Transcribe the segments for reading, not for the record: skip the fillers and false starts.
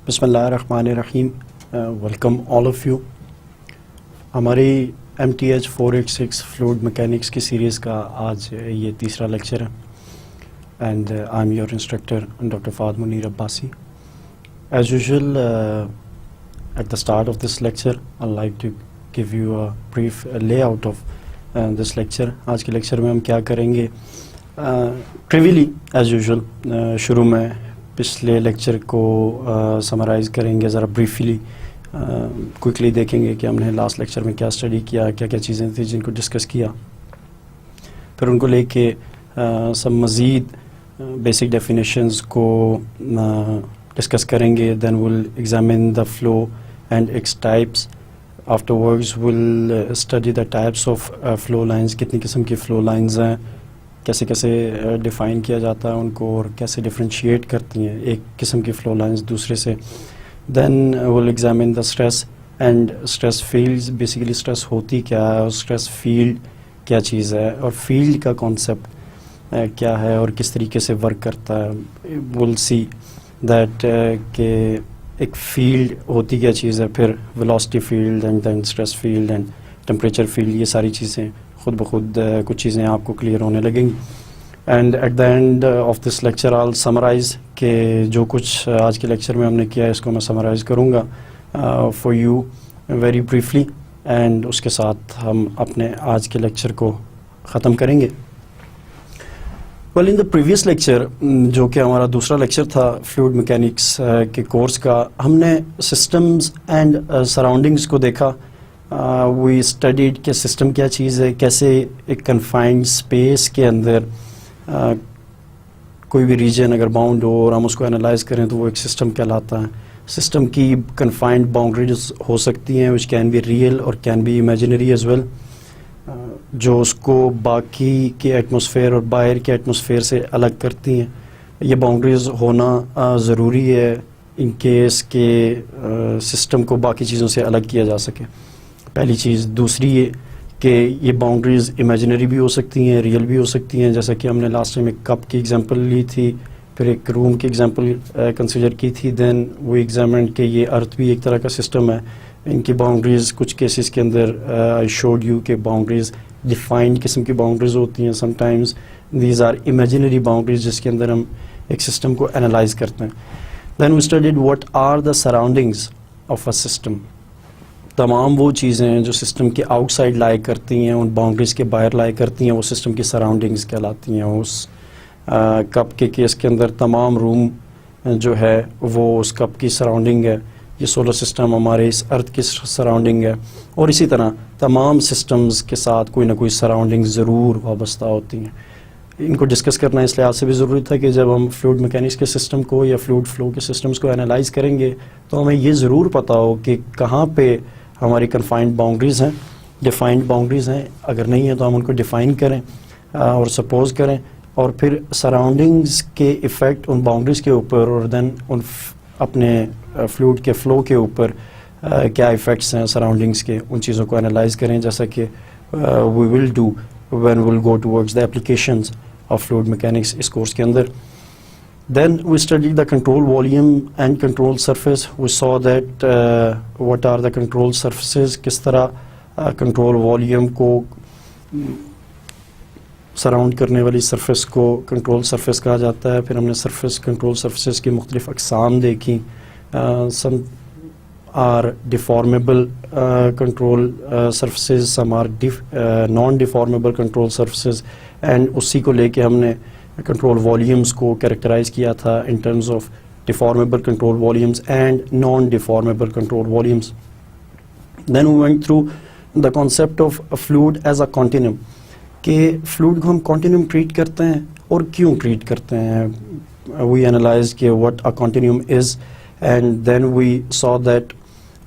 بسم اللہ الرحمن الرحیم. Welcome all of you. ہماری MTH 486 فلوئڈ میکینکس کی سیریز کا آج یہ تیسرا لیکچر ہے and I am your instructor doctor Fahad Munir Abbasi. As usual at the start of this lecture I like to give you a brief layout of this lecture. آج کے lecture میں ہم کیا کریں گے؟ ٹریویلی ایز یوزول شروع میں پچھلے لیکچر کو سمرائز کریں گے ذرا بریفلی. کوئکلی دیکھیں گے کہ ہم نے لاسٹ لیکچر میں کیا اسٹڈی کیا، کیا کیا چیزیں تھیں جن کو ڈسکس کیا، پھر ان کو لے کے سب مزید بیسک ڈیفینیشنز کو ڈسکس کریں گے. Then will examine the flow and its types. Afterwards will study the types of flow lines. کتنی قسم کی فلو لائنز ہیں، کیسے کیسے ڈیفائن کیا جاتا ہے ان کو، اور کیسے ڈفرینشیٹ کرتی ہیں ایک قسم کی فلو لائنز دوسرے سے. Then will examine the stress and stress fields. Basically stress ہوتی کیا ہے اور اسٹریس فیلڈ کیا چیز ہے، اور فیلڈ کا کانسیپٹ کیا ہے اور کس طریقے سے ورک کرتا ہے. ول سی دیٹ کہ ایک فیلڈ ہوتی کیا چیز ہے، پھر velocity field and then stress field and temperature field. یہ ساری چیزیں خود بخود کچھ چیزیں آپ کو کلیئر ہونے لگیں گی. And at the end of this lecture I'll summarize کہ جو کچھ آج کے لیکچر میں ہم نے کیا ہے اس کو میں سمرائز کروں گا for you very briefly, and اس کے ساتھ ہم اپنے آج کے لیکچر کو ختم کریں گے. Well in the previous lecture, جو کہ ہمارا دوسرا لیکچر تھا فلوئڈ میکینکس کے کورس کا، ہم نے سسٹمز اینڈ سراؤنڈنگس کو دیکھا. وی اسٹڈیڈ کہ سسٹم کیا چیز ہے، کیسے ایک کنفائنڈ اسپیس کے اندر کوئی بھی ریجن اگر باؤنڈ ہو اور ہم اس کو انالائز کریں تو وہ ایک سسٹم کہلاتا ہے. سسٹم کی کنفائنڈ باؤنڈریز ہو سکتی ہیں وچ کین بی ریئل اور can be imaginary as well, جو اس کو باقی کے ایٹماسفیئر اور باہر کے ایٹماسفیئر سے الگ کرتی ہیں. یہ باؤنڈریز ہونا ضروری ہے ان کیس کہ سسٹم کو باقی چیزوں سے الگ کیا جا سکے. پہلی چیز. دوسری یہ کہ یہ باؤنڈریز امیجنری بھی ہو سکتی ہیں، ریئل بھی ہو سکتی ہیں، جیسا کہ ہم نے لاسٹ ٹائم ایک کپ کی ایگزامپل لی تھی، پھر ایک روم کی ایگزامپل کنسیڈر کی تھی. دین وہ ایگزامنڈ کہ یہ ارتھ بھی ایک طرح کا سسٹم ہے. ان کی باؤنڈریز کچھ کیسز کے اندر آئی شوڈ یو کہ باؤنڈریز ڈیفائنڈ قسم کی باؤنڈریز ہوتی ہیں. Sometimes these are imaginary boundaries جس کے اندر ہم ایک سسٹم کو انالائز کرتے ہیں. Then we studied what are the surroundings of a system. تمام وہ چیزیں جو سسٹم کے آؤٹ سائڈ لائے کرتی ہیں، ان باؤنڈریز کے باہر لائے کرتی ہیں، وہ سسٹم کی سراؤنڈنگز کہلاتی ہیں. اس کپ کے کیس کے اندر تمام روم جو ہے وہ اس کپ کی سراؤنڈنگ ہے. یہ سولر سسٹم ہمارے اس ارتھ کی سراؤنڈنگ ہے، اور اسی طرح تمام سسٹمز کے ساتھ کوئی نہ کوئی سراؤنڈنگ ضرور وابستہ ہوتی ہیں. ان کو ڈسکس کرنا اس لحاظ سے بھی ضروری تھا کہ جب ہم فلوئڈ میکینکس کے سسٹم کو یا فلوئڈ فلو کے سسٹمز کو انالائز کریں گے تو ہمیں یہ ضرور پتہ ہو کہ کہاں پہ ہماری کنفائنڈ باؤنڈریز ہیں، ڈیفائنڈ باؤنڈریز ہیں. اگر نہیں ہیں تو ہم ان کو ڈیفائن کریں اور سپوز کریں، اور پھر سراؤنڈنگز کے ایفیکٹ ان باؤنڈریز کے اوپر اور دین ان اپنے فلوئڈ کے فلو کے اوپر کیا ایفیکٹس ہیں سراؤنڈنگز کے، ان چیزوں کو انالائز کریں، جیسا کہ we will do when will go towards the applications of fluid mechanics اس کورس کے اندر. Then we studied the control volume and control surface. We saw that what are the control surfaces, کس طرح control volume کو surround کرنے والی surface کو control surface کہا جاتا ہے. پھر ہم نے کنٹرول سرفیسز کی مختلف اقسام دیکھی. some are deformable control surfaces, some are non-deformable control surfaces, and اسی کو لے کے ہم نے کنٹرول والیومز کو کیریکٹرائز کیا تھا in terms of deformable control volumes and non deformable control volumes. Then we went through the concept of fluid as a continuum, کہ فلوئڈ کو ہم کانٹینیوم ٹریٹ کرتے ہیں اور کیوں ٹریٹ کرتے ہیں. وی انالائز کہ what a continuum is, and then we saw that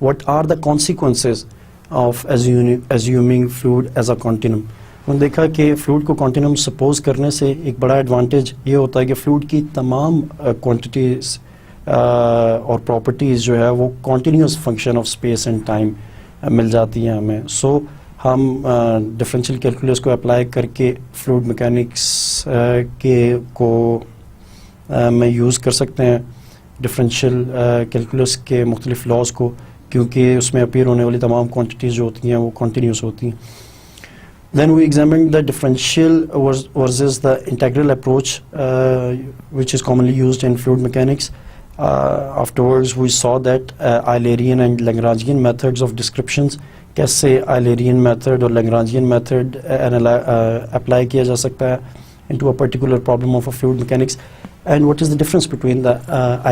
what are the consequences of assuming fluid as a continuum. ہم نے دیکھا کہ فلوئڈ کو کانٹینیوم سپوز کرنے سے ایک بڑا ایڈوانٹیج یہ ہوتا ہے کہ فلوئڈ کی تمام کوانٹیٹیز اور پراپرٹیز جو ہے وہ continuous function of space and time مل جاتی ہیں ہمیں. سو ہم ڈفرینشیل کیلکولس کو اپلائی کر کے فلوئڈ میکینکس کو میں یوز کر سکتے ہیں ڈفرینشیل کیلکولس کے مختلف لاز کو, کیونکہ اس میں اپیئر ہونے والی تمام کوانٹیٹیز جو ہوتی ہیں وہ کنٹینیوس ہوتی ہیں. Then we examined the differential versus the integral approach, which is commonly used in fluid mechanics. Afterwards, we saw that Eulerian and Lagrangian methods of descriptions, kaise Eulerian method or Lagrangian method apply kiya ja sakta hai into a particular problem of a fluid mechanics, and what is the difference between the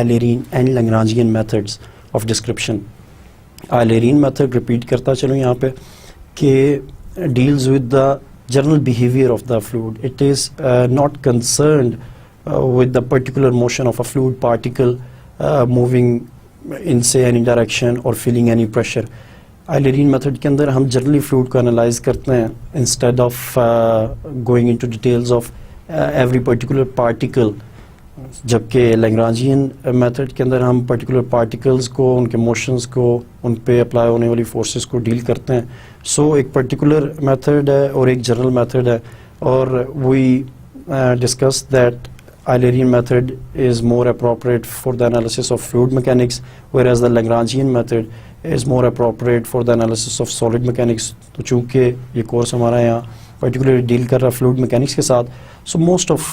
Eulerian and Lagrangian methods of description. Eulerian method repeat karta chalu yahan pe کہ deals with the general behavior of the fluid. It is not concerned with the particular motion of a fluid particle moving in say any direction or feeling any pressure. Eulerian method کے اندر ہم generally fluid کو analyze کرتے ہیں instead of going into details of every particular particle, جبکہ لیگرانجین method کے اندر ہم particular particles کو, ان کے موشنز کو, ان پہ اپلائی ہونے والی فورسز کو ڈیل کرتے ہیں. سو ایک پرٹیکولر میتھڈ ہے اور ایک جنرل میتھڈ ہے, اور we discuss that Eulerian method is more appropriate for the analysis of fluid mechanics, whereas the Lagrangian method is more appropriate for the analysis of solid mechanics. تو چونکہ یہ course ہمارا یہاں particularly ڈیل کر رہا ہے fluid mechanics کے ساتھ, so most of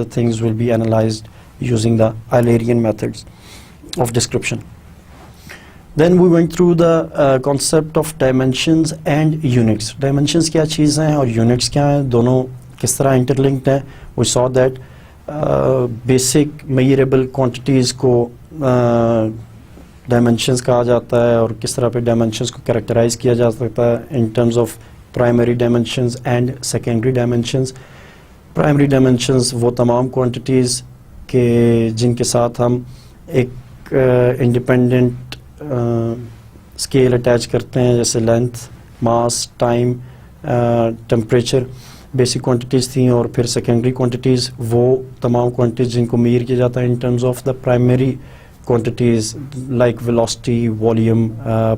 the things will be analyzed using the Eulerian methods of description. Then we went through the concept of dimensions and units. Dimensions کیا چیز ہیں اور units کیا ہیں, دونوں کس طرح انٹرلنکڈ ہیں. We saw that basic measurable quantities کو ڈائمینشنز کہا جاتا ہے, اور کس طرح پہ ڈائمینشنز کو کریکٹرائز کیا جا سکتا ہے in terms of primary dimensions and secondary dimensions. Primary dimensions وہ تمام کوانٹیٹیز کے جن کے ساتھ ہم ایک انڈیپینڈنٹ اسکیل اٹیچ کرتے ہیں, جیسے لینتھ, ماس, ٹائم, ٹمپریچر, بیسک کوانٹیٹیز تھیں. اور پھر سیکنڈری کوانٹیٹیز وہ تمام کوانٹیٹیز جن کو میئر کیا جاتا ہے in terms of the primary quantities like velocity, volume,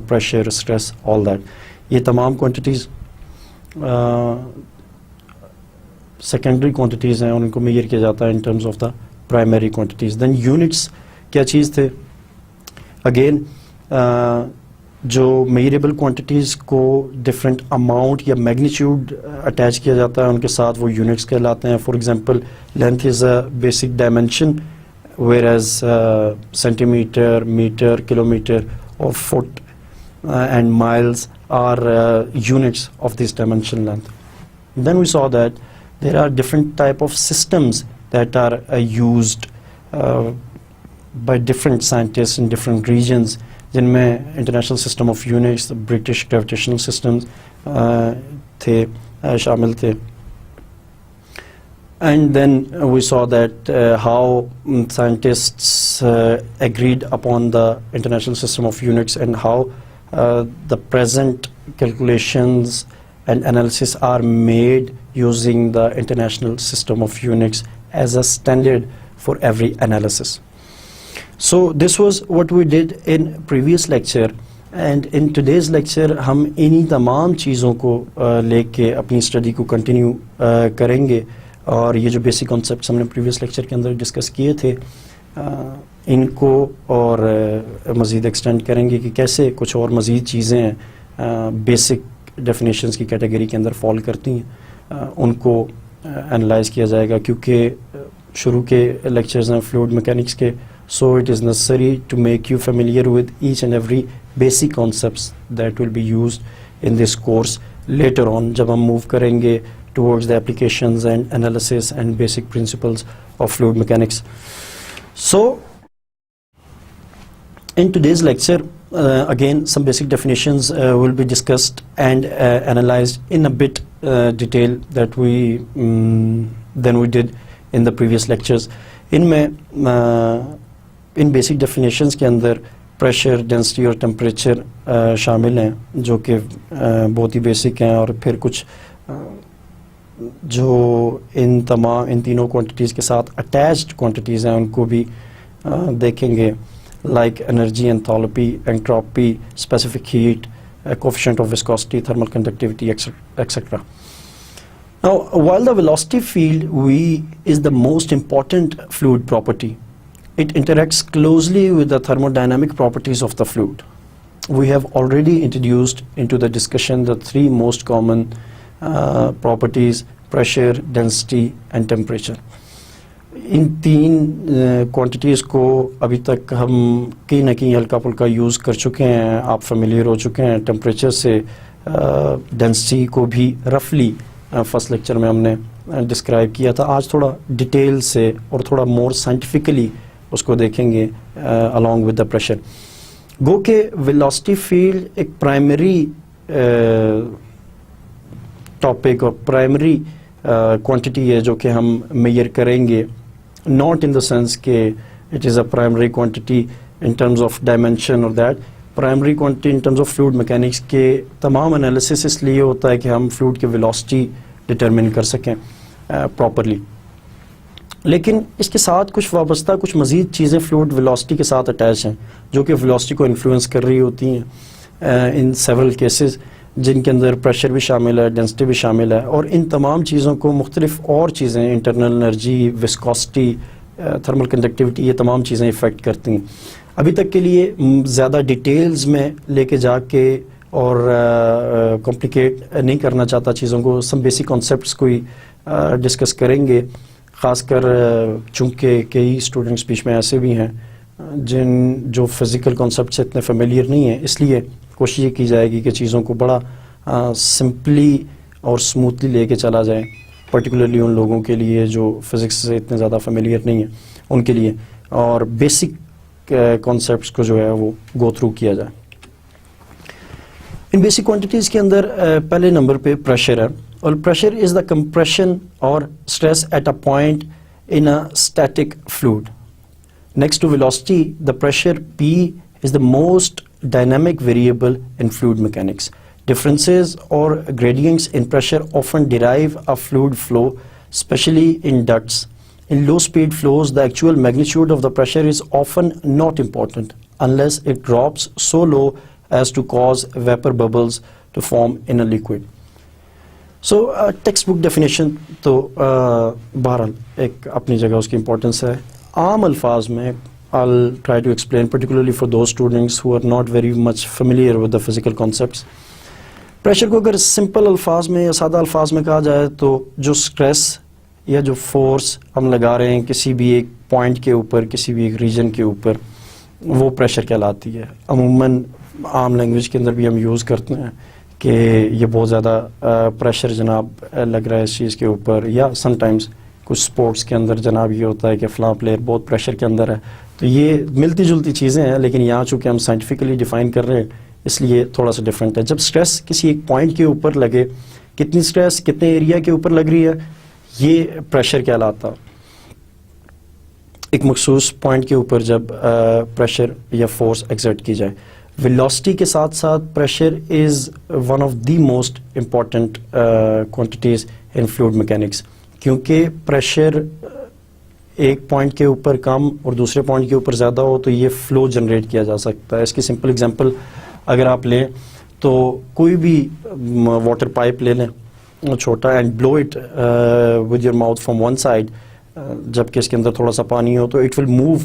pressure, stress, all that. یہ تمام کوانٹیٹیز سیکنڈری کوانٹیٹیز ہیں اور ان کو میئر کیا جاتا ہے in terms of the primary quantities. Then units کیا چیز تھے؟ اگین جو میئریبل کوانٹیٹیز کو ڈفرینٹ اماؤنٹ یا میگنیچیوڈ اٹیچ کیا جاتا ہے ان کے ساتھ وہ یونٹس کہلاتے ہیں. For example length is a basic dimension, whereas centimetre, metre, kilometre اور feet and miles are units of this dimension length. Then we saw that there are different type of systems that are used by different scientists in different regions, جن میں international system of units, British gravitational systems تھے, شامل تھے. And then we saw that how scientists agreed upon the international system of units and how the present calculations and analysis are made using the international system of units as a standard for every analysis. So this was what we did in previous lecture, and in today's lecture ہم انہی تمام چیزوں کو لے کے اپنی study کو continue کریں گے, اور یہ جو بیسک کانسیپٹس ہم نے پریویس لیکچر کے اندر ڈسکس کیے تھے ان کو اور مزید ایکسٹینڈ کریں گے کہ کیسے کچھ اور مزید چیزیں بیسک ڈیفینیشنز کی کیٹیگری کے اندر فال کرتی ہیں, ان کو انالائز کیا جائے گا. کیونکہ شروع کے لیکچرز ہیں فلوئڈ میکینکس کے, so it is necessary to make you familiar with each and every basic concepts that will be used in this course later on جب ہم move کریں گے towards the applications and analysis and basic principles of fluid mechanics. So in today's lecture again some basic definitions will be discussed and analyzed in a bit detail that than we did in the previous lectures. ان میں ان basic definitions کے اندر pressure, density اور temperature شامل ہیں جو کہ بہت ہی basic ہیں, اور پھر کچھ جو ان تینوں کوانٹیٹیز کے ساتھ اٹیچڈ کوانٹیٹیز ہیں ان کو بھی دیکھیں گے, like energy, enthalpy, entropy, specific heat, coefficient of viscosity, thermal conductivity, etcetera. Now, while the velocity field V is the most important fluid property, it interacts closely with the thermodynamic properties of the fluid. We have already introduced into the discussion the three most common properties: pressure, density and temperature. ان تین quantities کو ابھی تک ہم کہیں نہ کہیں ہلکا پھلکا یوز کر چکے ہیں, آپ فیملیئر ہو چکے ہیں ٹیمپریچر سے. ڈینسٹی کو بھی رفلی فرسٹ لیکچر میں ہم نے ڈسکرائب کیا تھا. آج تھوڑا ڈیٹیل سے اور تھوڑا مور سائنٹیفکلی اس کو دیکھیں گے along with the pressure. گو کہ ویلاسٹی فیلڈ ایک پرائمری ٹاپک اور پرائمری کوانٹٹی ہے جو کہ ہم میئر کریں گے, ناٹ ان دا سینس کہ it is a primary quantity in terms of dimension اور that. Primary quantity in terms of fluid mechanics کے تمام انالیسس اس لیے ہوتا ہے کہ ہم فلوئڈ کی ویلاسٹی ڈٹرمن کر سکیں پراپرلی. لیکن اس کے ساتھ کچھ وابستہ کچھ مزید چیزیں فلوئڈ ویلاسٹی کے ساتھ اٹیچ ہیں جو کہ ویلاسٹی کو انفلوئنس کر رہی ہوتی ہیں ان سیورل کیسز, جن کے اندر پریشر بھی شامل ہے, ڈینسٹی بھی شامل ہے, اور ان تمام چیزوں کو مختلف اور چیزیں internal energy, viscosity, thermal conductivity, یہ تمام چیزیں افیکٹ کرتی ہیں. ابھی تک کے لیے زیادہ ڈیٹیلز میں لے کے جا کے اور کمپلیکیٹ نہیں کرنا چاہتا چیزوں کو, سم بیسک کانسیپٹس کو ہی ڈسکس کریں گے, خاص کر چونکہ کئی اسٹوڈنٹس بیچ میں ایسے بھی ہیں جو فزیکل کانسیپٹ سے اتنے فیملیئر نہیں ہیں. اس لیے کوشش یہ کی جائے گی کہ چیزوں کو بڑا سمپلی اور اسموتھلی لے کے چلا جائے, پرٹیکولرلی ان لوگوں کے لیے جو فزکس سے اتنے زیادہ فیملیئر نہیں ہیں ان کے لیے, اور بیسک کانسیپٹس کو جو ہے وہ گو تھرو کیا جائے. ان بیسک کوانٹیٹیز کے اندر پہلے نمبر پہ پریشر ہے, اور پریشر از دا کمپریشن اور stress at a point in a static fluid. Next to velocity, the pressure P is the most dynamic variable in fluid mechanics. Differences or gradients in pressure often derive a fluid flow, especially in ducts. In low speed flows, the actual magnitude of the pressure is often not important unless it drops so low as to cause vapor bubbles to form in a liquid. So textbook definition تو بہرحال ایک اپنی جگہ اس کی importance ہے. عام الفاظ میں I'll try to explain, particularly for those students who are not very much familiar with the physical concepts. Pressure کو اگر سمپل الفاظ میں یا سادہ الفاظ میں کہا جائے تو جو اسٹریس یا جو فورس ہم لگا رہے ہیں کسی بھی ایک پوائنٹ کے اوپر, کسی بھی ایک ریجن کے اوپر, وہ پریشر کہلاتی ہے. عموماً عام لینگویج کے اندر بھی ہم یوز کرتے ہیں کہ یہ بہت زیادہ پریشر جناب لگ رہا ہے اس چیز کے اوپر, یا سم ٹائمز کچھ اسپورٹس کے اندر جناب یہ ہوتا ہے کہ فلاں پلیئر بہت پریشر کے اندر ہے. تو یہ ملتی جلتی چیزیں ہیں, لیکن یہاں چونکہ ہم سائنٹیفکلی ڈیفائن کر رہے ہیں اس لیے تھوڑا سا ڈفرینٹ ہے. جب اسٹریس کسی ایک پوائنٹ کے اوپر لگے, کتنی اسٹریس کتنے ایریا کے اوپر لگ رہی ہے, یہ پریشر کہلاتا. ایک مخصوص پوائنٹ کے اوپر جب پریشر یا فورس ایگزرٹ کی جائے. ویلاسٹی کے ساتھ ساتھ pressure is one of the most important quantities in fluid mechanics, کیونکہ پریشر ایک پوائنٹ کے اوپر کم اور دوسرے پوائنٹ کے اوپر زیادہ ہو تو یہ فلو جنریٹ کیا جا سکتا ہے. اس کی سمپل اگزامپل اگر آپ لیں تو کوئی بھی واٹر پائپ لے لیں چھوٹا, and blow it with your mouth from one side, جبکہ اس کے اندر تھوڑا سا پانی ہو تو it will move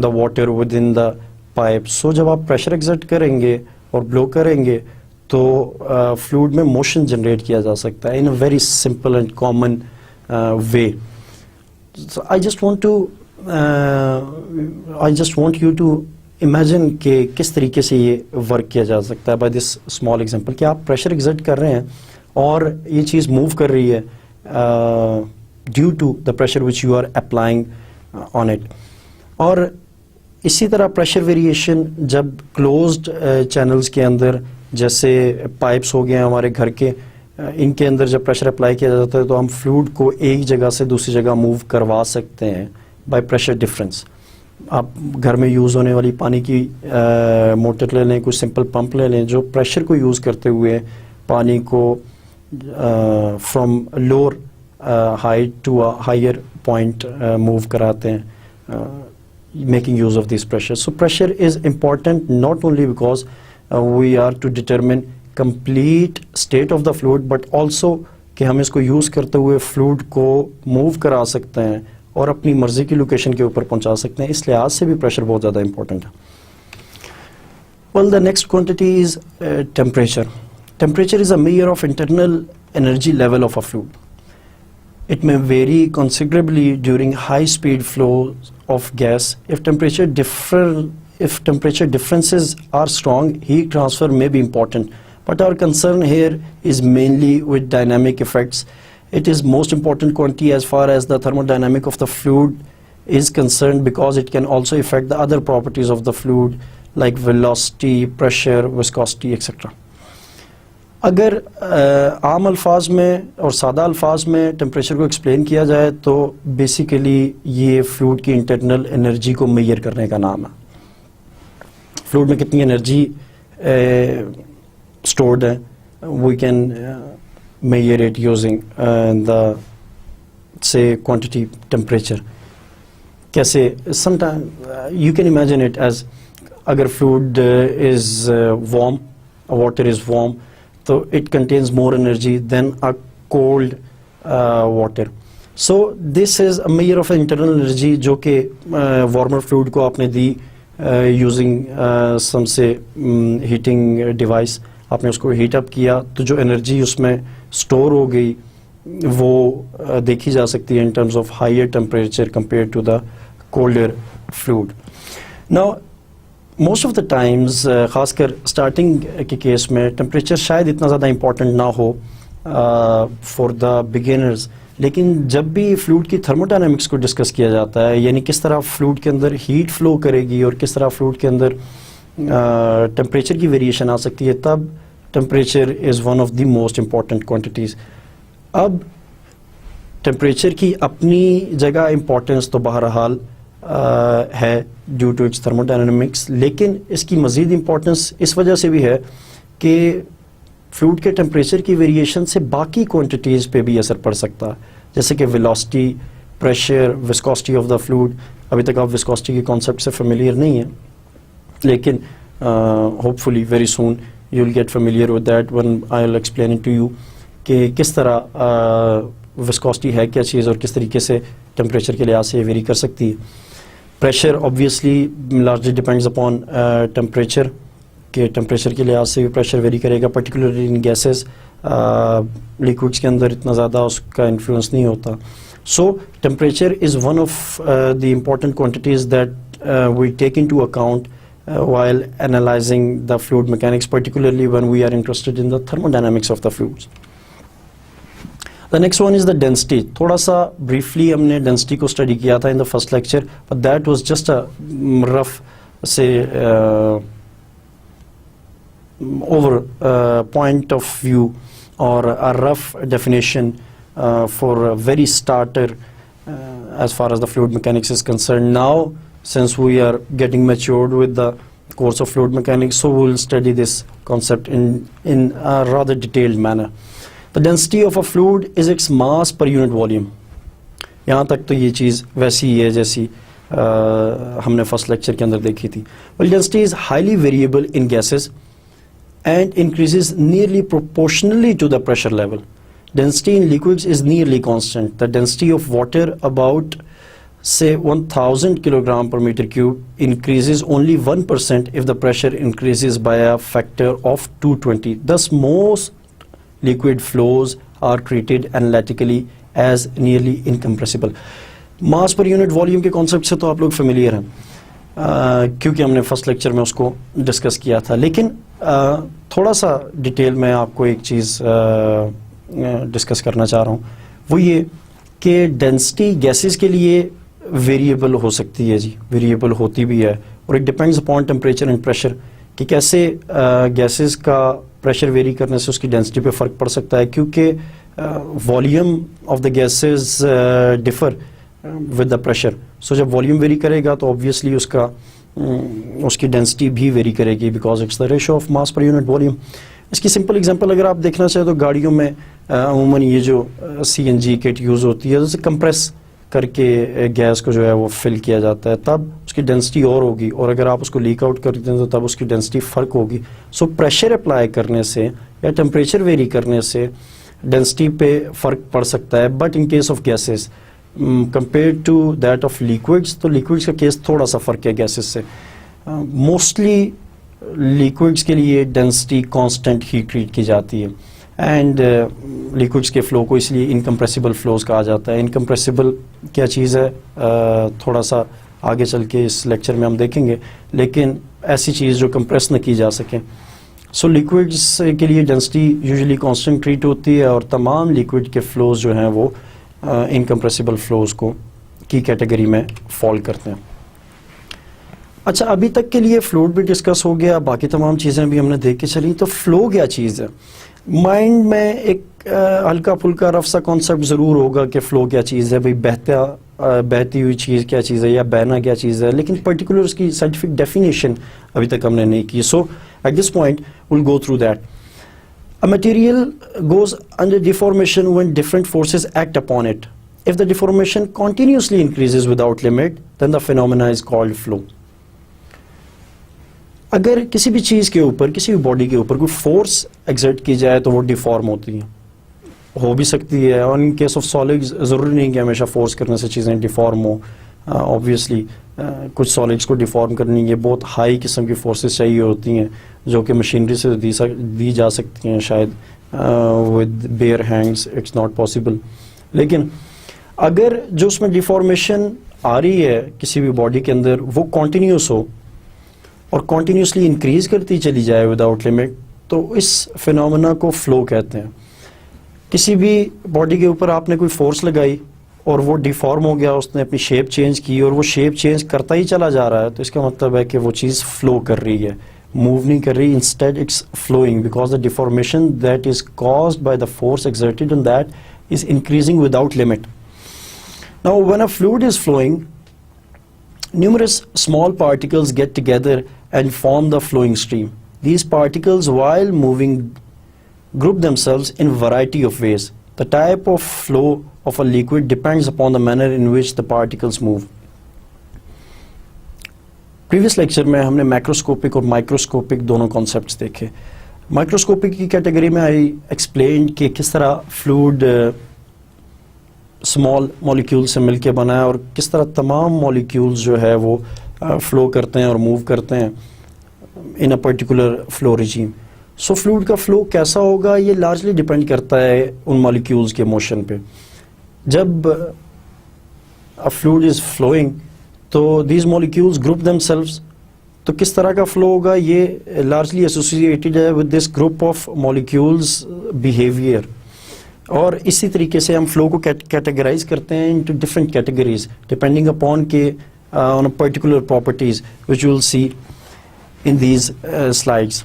the water within the pipe. So جب آپ پریشر ایگزرٹ کریں گے اور بلو کریں گے تو فلوئڈ میں موشن جنریٹ کیا جا سکتا ہے in a very simple and common way. So I just want you to imagine کہ کس طریقے سے یہ ورک کیا جا سکتا ہے by this small example, کہ آپ پریشر ایگزرٹ کر رہے ہیں اور یہ چیز موو کر رہی ہے due to the pressure which you are applying on it. اور اسی طرح پریشر ویریشن جب کلوزڈ چینلز کے اندر, جیسے پائپس ہو گئے ہیں ہمارے گھر کے, ان کے اندر جب پریشر اپلائی کیا جاتا ہے تو ہم فلوئڈ کو ایک جگہ سے دوسری جگہ موو کروا سکتے ہیں بائی پریشر ڈفرینس. آپ گھر میں یوز ہونے والی پانی کی موٹر لے لیں, کوئی سمپل پمپ لے لیں جو پریشر کو یوز کرتے ہوئے پانی کو from lower height to higher point move کراتے ہیں, making use of this pressure. So pressure is important not only because we are to determine complete state of the fluid, but also کہ ہم اس کو use کرتے ہوئے fluid کو move کرا سکتے ہیں اور اپنی مرضی کی لوکیشن کے اوپر پہنچا سکتے ہیں. اس لحاظ سے بھی پریشر بہت زیادہ امپورٹنٹ ہے. Well, the next quantity is temperature. Temperature is a measure of internal energy level of a fluid. It may vary considerably during high-speed flows of gas. If temperature differences are strong, heat transfer may be important. But our concern here is mainly with dynamic effects. It is most important quantity as far as the thermodynamic of the fluid is concerned, because it can also affect the other properties of the fluid like velocity, pressure, viscosity, etc. اگر عام الفاظ میں اور سادہ الفاظ میں temperature کو explain کیا جائے تو بیسیکلی یہ فلوئڈ کی انٹرنل انرجی کو میئر کرنے کا نام ہے. فلوئڈ میں کتنی انرجی اسٹورڈ ہے, we can measure it using the سے کوانٹٹی ٹیمپریچر. کیسے؟ Sometime you can imagine it as, اگر fluid is warm, water is warm, so it contains more energy than a cold water. So this is a measure of internal energy جو کہ warmer fluid کو آپ نے دی using some say heating device. آپ نے اس کو heat up کیا تو جو energy اس میں store ہو گئی وہ دیکھی جا سکتی ہے in terms of higher temperature compared to the colder fluid. Now most of the times خاص کر اسٹارٹنگ کے کیس میں ٹمپریچر شاید اتنا زیادہ امپورٹنٹ نہ ہو فار دا بگنرز, لیکن جب بھی فلوئڈ کی تھرموڈائنامکس کو ڈسکس کیا جاتا ہے, یعنی کس طرح فلوئڈ کے اندر ہیٹ فلو کرے گی اور کس طرح فلوئڈ کے اندر ٹمپریچر کی ویریشن آ سکتی ہے, تب temperature is one of the most important quantities. اب ٹمپریچر کی اپنی جگہ امپورٹنس تو بہرحال ہے ڈیو ٹو اٹس تھرموڈائنامکس, لیکن اس کی مزید امپورٹنس اس وجہ سے بھی ہے کہ فلوئڈ کے ٹمپریچر کی ویریشن سے باقی کوانٹیٹیز پہ بھی اثر پڑ سکتا ہے, جیسے کہ velocity, pressure, viscosity of the fluid. ابھی تک آپ وسکوسٹی کے کانسیپٹ سے فیملیئر نہیں ہیں, لیکن hopefully very soon you will get familiar with that one I will explain to you کہ کس طرح وسکوسٹی ہے کیا چیز اور کس طریقے سے ٹمپریچر کے لحاظ سے یہ ویری کر سکتی ہے. Pressure obviously largely depends upon temperature, کہ ٹمپریچر کے لحاظ سے بھی پریشر ویری کرے گا, پرٹیکولرلی ان گیسز. لیکوڈس کے اندر اتنا زیادہ اس کا انفلوئنس نہیں ہوتا. So temperature is one of the important quantities that we take into account while analyzing the fluid mechanics, particularly when we are interested in the thermodynamics of the fluids. The next one is the density. تھوڑا سا briefly ہم نے density کو study کیا تھا in the first lecture, but that was just a rough say over point of view or a rough definition for a very starter as far as the fluid mechanics is concerned. Now since we are getting matured with the course of fluid mechanics, so we will study this concept in a rather detailed manner. The density of a fluid is its mass per unit volume. یہاں تک تو یہ چیز ویسی ہی ہے جیسی ہم نے فرسٹ لیکچر کے اندر دیکھی تھی. Well, density is highly variable in gases and increases nearly proportionally to the pressure level. Density in liquids is nearly constant. The density of water about say 1000 kilogram per meter cube increases only 1% if the pressure increases by a factor of 220. Thus most liquid flows are treated analytically as nearly incompressible. Mass per unit volume کے concept سے تو آپ لوگ familiar ہیں کیونکہ ہم نے first lecture میں اس کو discuss کیا تھا, لیکن تھوڑا سا ڈیٹیل میں آپ کو ایک چیز discuss کرنا چاہ رہا ہوں, وہ یہ کہ ڈینسٹی گیسز کے لیے ویریبل ہو سکتی ہے, جی ویریبل ہوتی بھی ہے, اور it depends upon temperature and pressure کہ کیسے گیسز کا پریشر ویری کرنے سے اس کی ڈینسٹی پہ فرق پڑ سکتا ہے, کیونکہ volume of the gases differ with the pressure. So جب والیوم ویری کرے گا تو آبویسلی اس کی ڈینسٹی بھی ویری کرے گی because it's the ratio of mass per unit volume. اس کی سمپل اگزامپل اگر آپ دیکھنا چاہیں تو گاڑیوں میں عموماً یہ جو سی این جی کٹ یوز ہوتی ہے اسے کمپریس کر کے گیس کو جو ہے وہ فل کیا جاتا ہے, تب اس کی ڈینسٹی اور ہوگی, اور اگر آپ اس کو لیک آؤٹ کرتے ہیں تو تب اس کی ڈینسٹی فرق ہوگی. سو پریشر اپلائی کرنے سے یا ٹمپریچر ویری کرنے سے ڈینسٹی پہ فرق پڑ سکتا ہے, but in case of gases compared to that of liquids, تو liquids کا کیس تھوڑا سا فرق ہے گیسز سے. موسٹلی liquids کے لیے ڈینسٹی کانسٹنٹ ہی ٹریٹ کی جاتی ہے, اینڈ liquids کے فلو کو اس لیے انکمپریسیبل فلوز کہا جاتا ہے. انکمپریسیبل کیا چیز ہے تھوڑا سا آگے چل کے اس لیکچر میں ہم دیکھیں گے, لیکن ایسی چیز جو کمپریس نہ کی جا سکے. سو لیکوڈس کے لیے ڈینسٹی یوزلی کانسٹنٹ ٹریٹ ہوتی ہے, اور تمام لیکوڈ کے فلوز جو ہیں وہ انکمپریسیبل فلوز کو کی کیٹیگری میں فال کرتے ہیں. اچھا, ابھی تک کے لیے فلوئڈ بھی ڈسکس ہو گیا, باقی تمام چیزیں بھی ہم نے دیکھ کے چلی. تو فلو کیا چیز ہے؟ مائنڈ میں ایک ہلکا پھلکا رف سا کانسیپٹ ضرور ہوگا کہ فلو کیا چیز ہے, بھئی بہتی ہوئی چیز کیا چیز ہے یا بہنا کیا چیز ہے, لیکن پرٹیکولر اس کی سائنٹیفک ڈیفینیشن ابھی تک ہم نے نہیں کی. So at this point we'll go through that. A material goes under deformation when different forces act upon it. If the deformation continuously increases without limit, then the phenomena is called flow. اگر کسی بھی چیز کے اوپر, کسی بھی body کے اوپر کوئی فورس ایگزرٹ کی جائے تو وہ ڈیفارم ہوتی ہیں, ہو بھی سکتی ہے. اور ان کیس آف سالڈز ضروری نہیں کہ ہمیشہ فورس کرنے سے چیزیں ڈیفارم ہوں. آبویسلی کچھ سالڈس کو ڈیفارم کرنے کے بہت ہائی قسم کی فورسز چاہیے ہوتی ہیں جو کہ مشینری سے دی جا سکتی ہیں, شاید with bare hands it's not possible. لیکن اگر جو اس میں ڈیفارمیشن آ رہی ہے کسی بھی باڈی کے اندر وہ کنٹینیوس ہو اور کنٹینیوسلی انکریز کرتی چلی جائے وداؤٹ لمٹ, تو اس فینومینا کو فلو کہتے ہیں. کسی بھی باڈی کے اوپر آپ نے کوئی فورس لگائی اور وہ ڈیفارم ہو گیا, اس نے اپنی شیپ چینج کی اور وہ شیپ چینج کرتا ہی چلا جا رہا ہے, تو اس کا مطلب ہے کہ وہ چیز فلو کر رہی ہے, موو نہیں کر رہی. Instead it's flowing because the deformation that is caused by the force exerted on that is increasing without limit. Now when a fluid is flowing, numerous small particles get together and form the flowing stream. These particles, while moving, group themselves in variety of ways. The type of flow of a liquid depends upon the manner in which the particles move. Previous lecture میں ہم نے microscopic اور microscopic دونوں concepts دیکھے. Microscopic کی category میں I explained کہ کس طرح فلوئڈ اسمال مالیکیول سے مل کے بنا ہے اور کس طرح تمام مالیکیولز جو ہے وہ فلو کرتے ہیں اور موو کرتے ہیں in a particular flow regime. So fluid کا فلو کیسا ہوگا یہ لارجلی ڈپینڈ کرتا ہے ان مالیکیولز کے موشن پہ. جب فلوئڈ از فلوئنگ تو these molecules group them selves, تو کس طرح کا فلو ہوگا یہ لارجلی ایسوسیٹیڈ ہے with this group of molecules behaviour. اور اسی طریقے سے ہم فلو کو کیٹیگرائز کرتے ہیں into different categories depending upon کے on particular properties which you will see in these slides.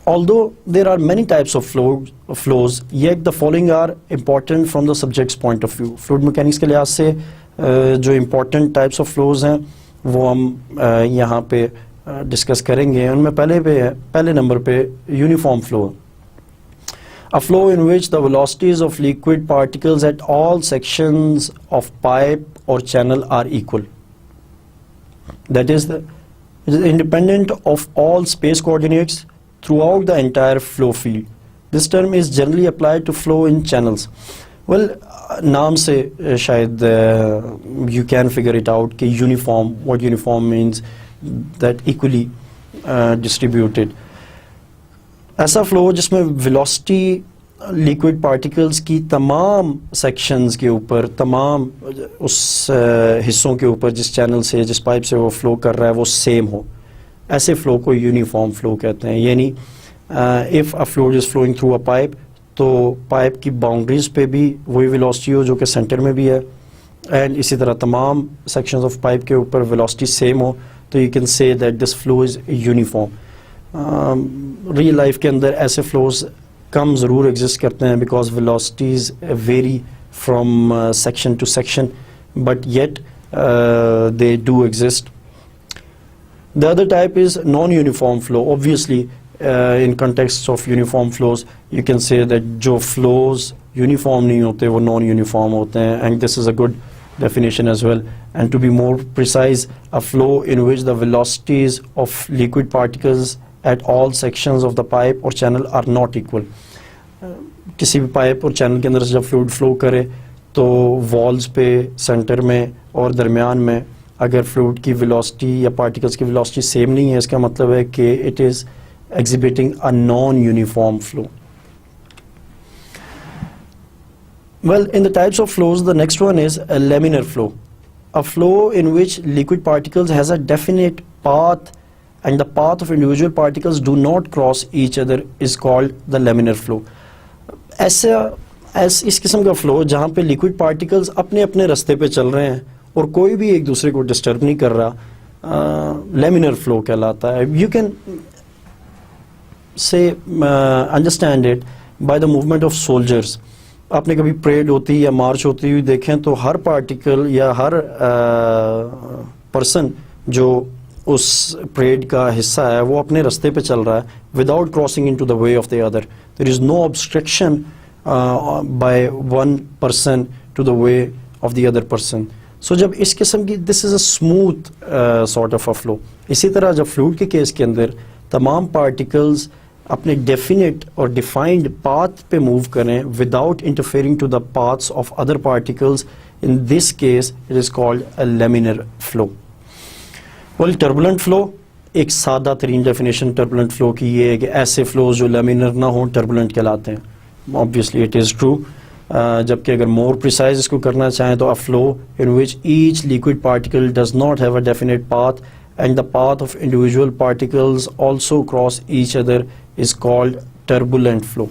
Although there are many types of flows, yet the following are important from the subject's point of view. Fluid mechanics کے لحاظ سے جو important types of flows ہیں وہ ہم یہاں پہ discuss کریں گے. ان میں پہلے نمبر پہ uniform flu. A flow in which the velocities of liquid particles at all sections of pipe or channel are equal. That is it is independent of all space coordinates throughout the entire flow field. This term is generally applied to flow in channels. Well, نام سے شاید you can figure it out کہ uniform, what uniform means, that equally distributed. ایسا flu جس میں velocity liquid particles کی تمام sections کے اوپر, تمام اس حصوں کے اوپر جس چینل سے جس پائپ سے وہ فلو کر رہا ہے وہ سیم ہو, ایسے فلو کو یونیفارم فلو کہتے ہیں. یعنی if a fluid is flowing through a pipe تو پائپ کی باؤنڈریز پہ بھی وہی ویلوسٹی ہو جو کہ سینٹر میں بھی ہے, اینڈ اسی طرح تمام سیکشنز آف پائپ کے اوپر ویلوسٹی سیم ہو, تو you can say that this flow is uniform. Real life کے اندر ایسے فلوز کم ضرور ایگزسٹ کرتے ہیں because velocities vary from section to section, but yet they do exist. The other type is non-uniform flow. Obviously, in context of uniform flows, you can say that جو flows uniform نہیں ہوتے وہ non-uniform ہوتے ہیں, and this is a good definition as well. And to be more precise, a flow in which the velocities of liquid particles at all sections of the pipe or channel are not equal. کسی بھی pipe اور channel کے اندر سے جب fluid flu کرے تو walls پہ centre میں اور درمیان میں اگر فلوئڈ کی ویلوسٹی یا پارٹیکلس کی ویلوسٹی سیم نہیں ہے, اس کا مطلب ہے کہ it is exhibiting a naan uniform flu. Well, in the types of flows, the next one is a laminar flow. A flow in which liquid particles has a definite path and the path of individual particles do not cross each other is called the laminar flow. اس قسم کا flu جہاں پہ liquid particles اپنے اپنے رستے پہ چل رہے ہیں اور کوئی بھی ایک دوسرے کو ڈسٹرب نہیں کر رہا, laminar flow کہلاتا ہے. You can say understand it by the movement of soldiers. آپ نے کبھی پریڈ ہوتی یا مارچ ہوتی ہوئی دیکھیں تو ہر پارٹیکل یا ہر پرسن جو اس پریڈ کا حصہ ہے وہ اپنے رستے پہ چل رہا ہے without crossing into the way of the other. There is no obstruction by one person to the way of the other person. So جب اس قسم کی this is a smooth sort of a flow. اسی طرح جب fluid کے case کے اندر تمام پارٹیکلز اپنے ڈیفینٹ اور ڈیفائنڈ پاتھ پہ موو کریں without interfering to the paths of other particles, in this case it is called a laminar flow. Well turbulent flow, ایک سادہ ترین ڈیفینیشن ٹربولنٹ فلو کی یہ ہے کہ ایسے فلوز جو لیمینر نہ ہوں ٹربولنٹ کہلاتے ہیں. obviously it is true. جبکہ اگر مور پریسائز اس کو کرنا چاہیں تو a flow in which each liquid particle does not have a definite path and the path of individual particles also cross each other is called turbulent flow.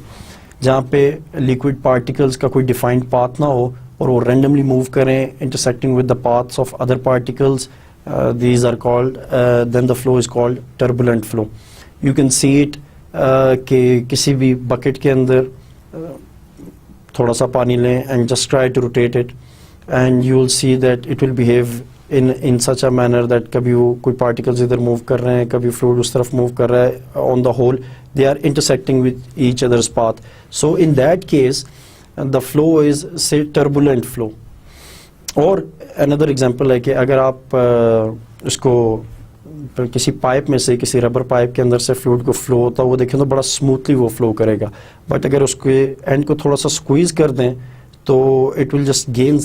جہاں پہ liquid particles کا کوئی defined path نہ ہو اور وہ randomly move کریں intersecting with the paths of other particles, these are called then the flow is called turbulent flow. You can see it کہ کسی بھی bucket کے اندر تھوڑا سا پانی لیں and just try to rotate it and you will see that it will behave in such a manner that کبھی وہ کوئی particles ادھر move کر رہے ہیں, کبھی fluid اس طرف move کر رہا ہے. On the whole they are intersecting with each other's path. So in that case the flow is say turbulent flow. اور another example ہے کہ اگر آپ اس کو کسی پائپ میں سے کسی ربر پائپ کے اندر سے فلوئڈ کو فلو ہوتا ہے وہ دیکھیں تو بڑا اسموتھلی وہ فلو کرے گا, بٹ اگر اس کے اینڈ کو تھوڑا سا سکویز کر دیں تو it will just gain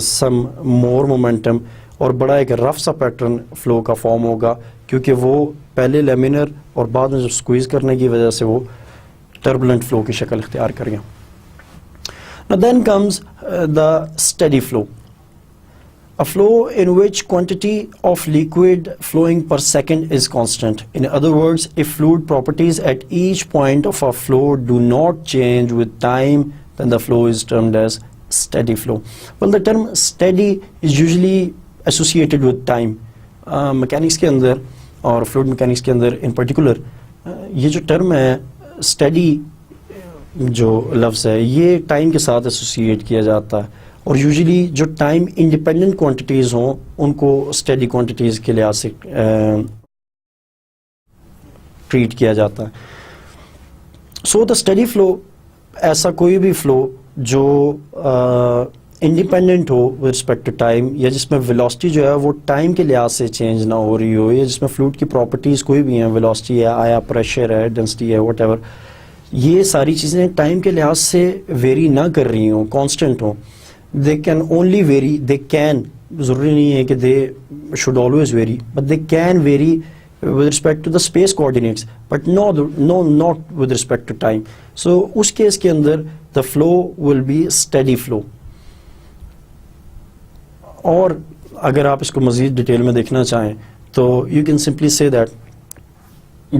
some more momentum اور بڑا ایک رف سا پیٹرن فلو کا فارم ہوگا, کیونکہ وہ پہلے لیمینر اور بعد میں جب سکویز کرنے کی وجہ سے وہ ٹربولنٹ فلو کی شکل اختیار کر گیا. Now then comes the steady flow. A flow in which quantity of liquid flowing per second is constant. In other words, if fluid properties at each point of a flow do not change with time, then the flow is termed as steady flow. Well, the term steady is usually associated with time. Mechanics کے اندر اور fluid mechanics کے اندر in particular یہ جو term ہے steady جو لفظ ہے یہ ٹائم کے ساتھ ایسوسیٹ کیا جاتا ہے, اور یوزلی جو ٹائم انڈیپینڈنٹ کوانٹیٹیز ہوں ان کو اسٹڈی کوانٹیٹیز کے لحاظ سے ٹریٹ کیا جاتا ہے. سو دا اسٹڈی فلو ایسا کوئی بھی فلو جو انڈیپینڈنٹ ہو ود رسپیکٹ ٹو ٹائم, یا جس میں ویلوسٹی جو ہے وہ ٹائم کے لحاظ سے چینج نہ ہو رہی ہو, یا جس میں فلوئڈ کی پراپرٹیز کوئی بھی ہیں, ویلوسٹی ہے, آیا پریشر ہے, ڈینسٹی ہے, واٹ ایور, یہ ساری چیزیں ٹائم کے لحاظ سے ویری نہ کر رہی ہوں, کانسٹنٹ ہوں. They can only vary, they can, ضروری نہیں ہے کہ they should always vary, but they can vary with respect to the space coordinates, but not with respect to time. So اس کیس کے اندر the flow will be steady flow. اور اگر آپ اس کو مزید ڈیٹیل میں دیکھنا چاہیں تو you can simply say that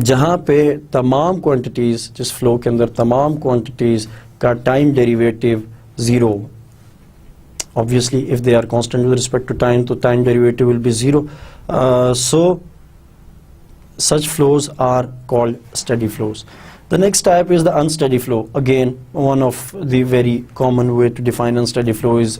جہاں پہ تمام کوانٹیٹیز, جس فلو کے اندر تمام کوانٹیٹیز کا time derivative zero, obviously if they are constant with respect to time so time derivative will be zero, so such flows are called steady flows. The next type is the unsteady flow. Again, one of the very common way to define unsteady flow is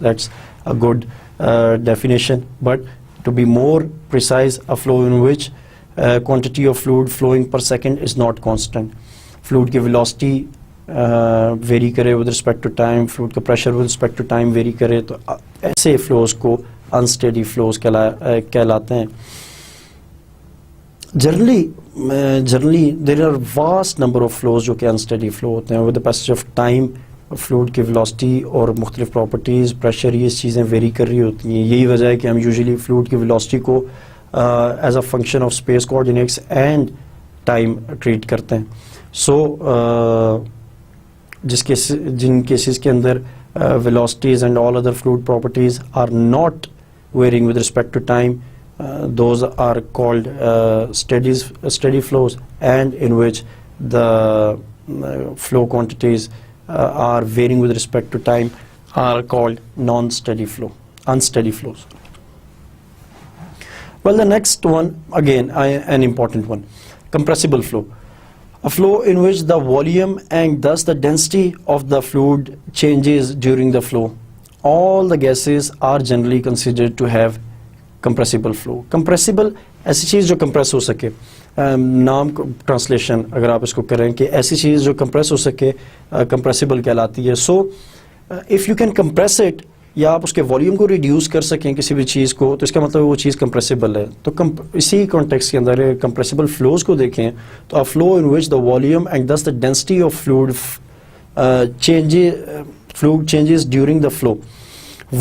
that's a good definition, but to be more precise, a flow in which quantity of fluid flowing per second is not constant. Fluid کی velocity vary کرے with respect to time, fluid کا pressure with respect to time vary کرے, تو ایسے flows کو انسٹیڈی flows کہلاتے ہیں. generally there are vast number of flows جو کہ unsteady flow ہوتے ہیں. with the passage of time fluid کی ویلوسٹی اور مختلف پراپرٹیز پریشر یہ چیزیں ویری کر رہی ہوتی ہیں. یہی وجہ ہے کہ ہم یوزلی فلوئڈ کی ویلوسٹی کو as a function of space coordinates and time treat کرتے ہیں. سو جن کیسز کے اندر velocities and all other fluid properties are not varying with respect to time, those are called steady flows, and in which the flow quantities are varying with respect to time are called unsteady flows. Well, the next one, again an important one, compressible flow. A flow in which the volume and thus the density of the fluid changes during the flow. All the gases are generally considered to have compressible flow. Compressible ایسی چیز جو compress ہو سکے. نام translation اگر آپ اس کو کریں کہ ایسی چیز جو compress ہو سکے compressible کہلاتی ہے. So if you can compress it, یا آپ اس کے والیوم کو ریڈیوس کر سکیں کسی بھی چیز کو, تو اس کا مطلب وہ چیز کمپریسیبل ہے. تو اسی کانٹیکس کے اندر کمپریسیبل فلوز کو دیکھیں تو a flow in which the volume and thus the density of fluid changes during the flow.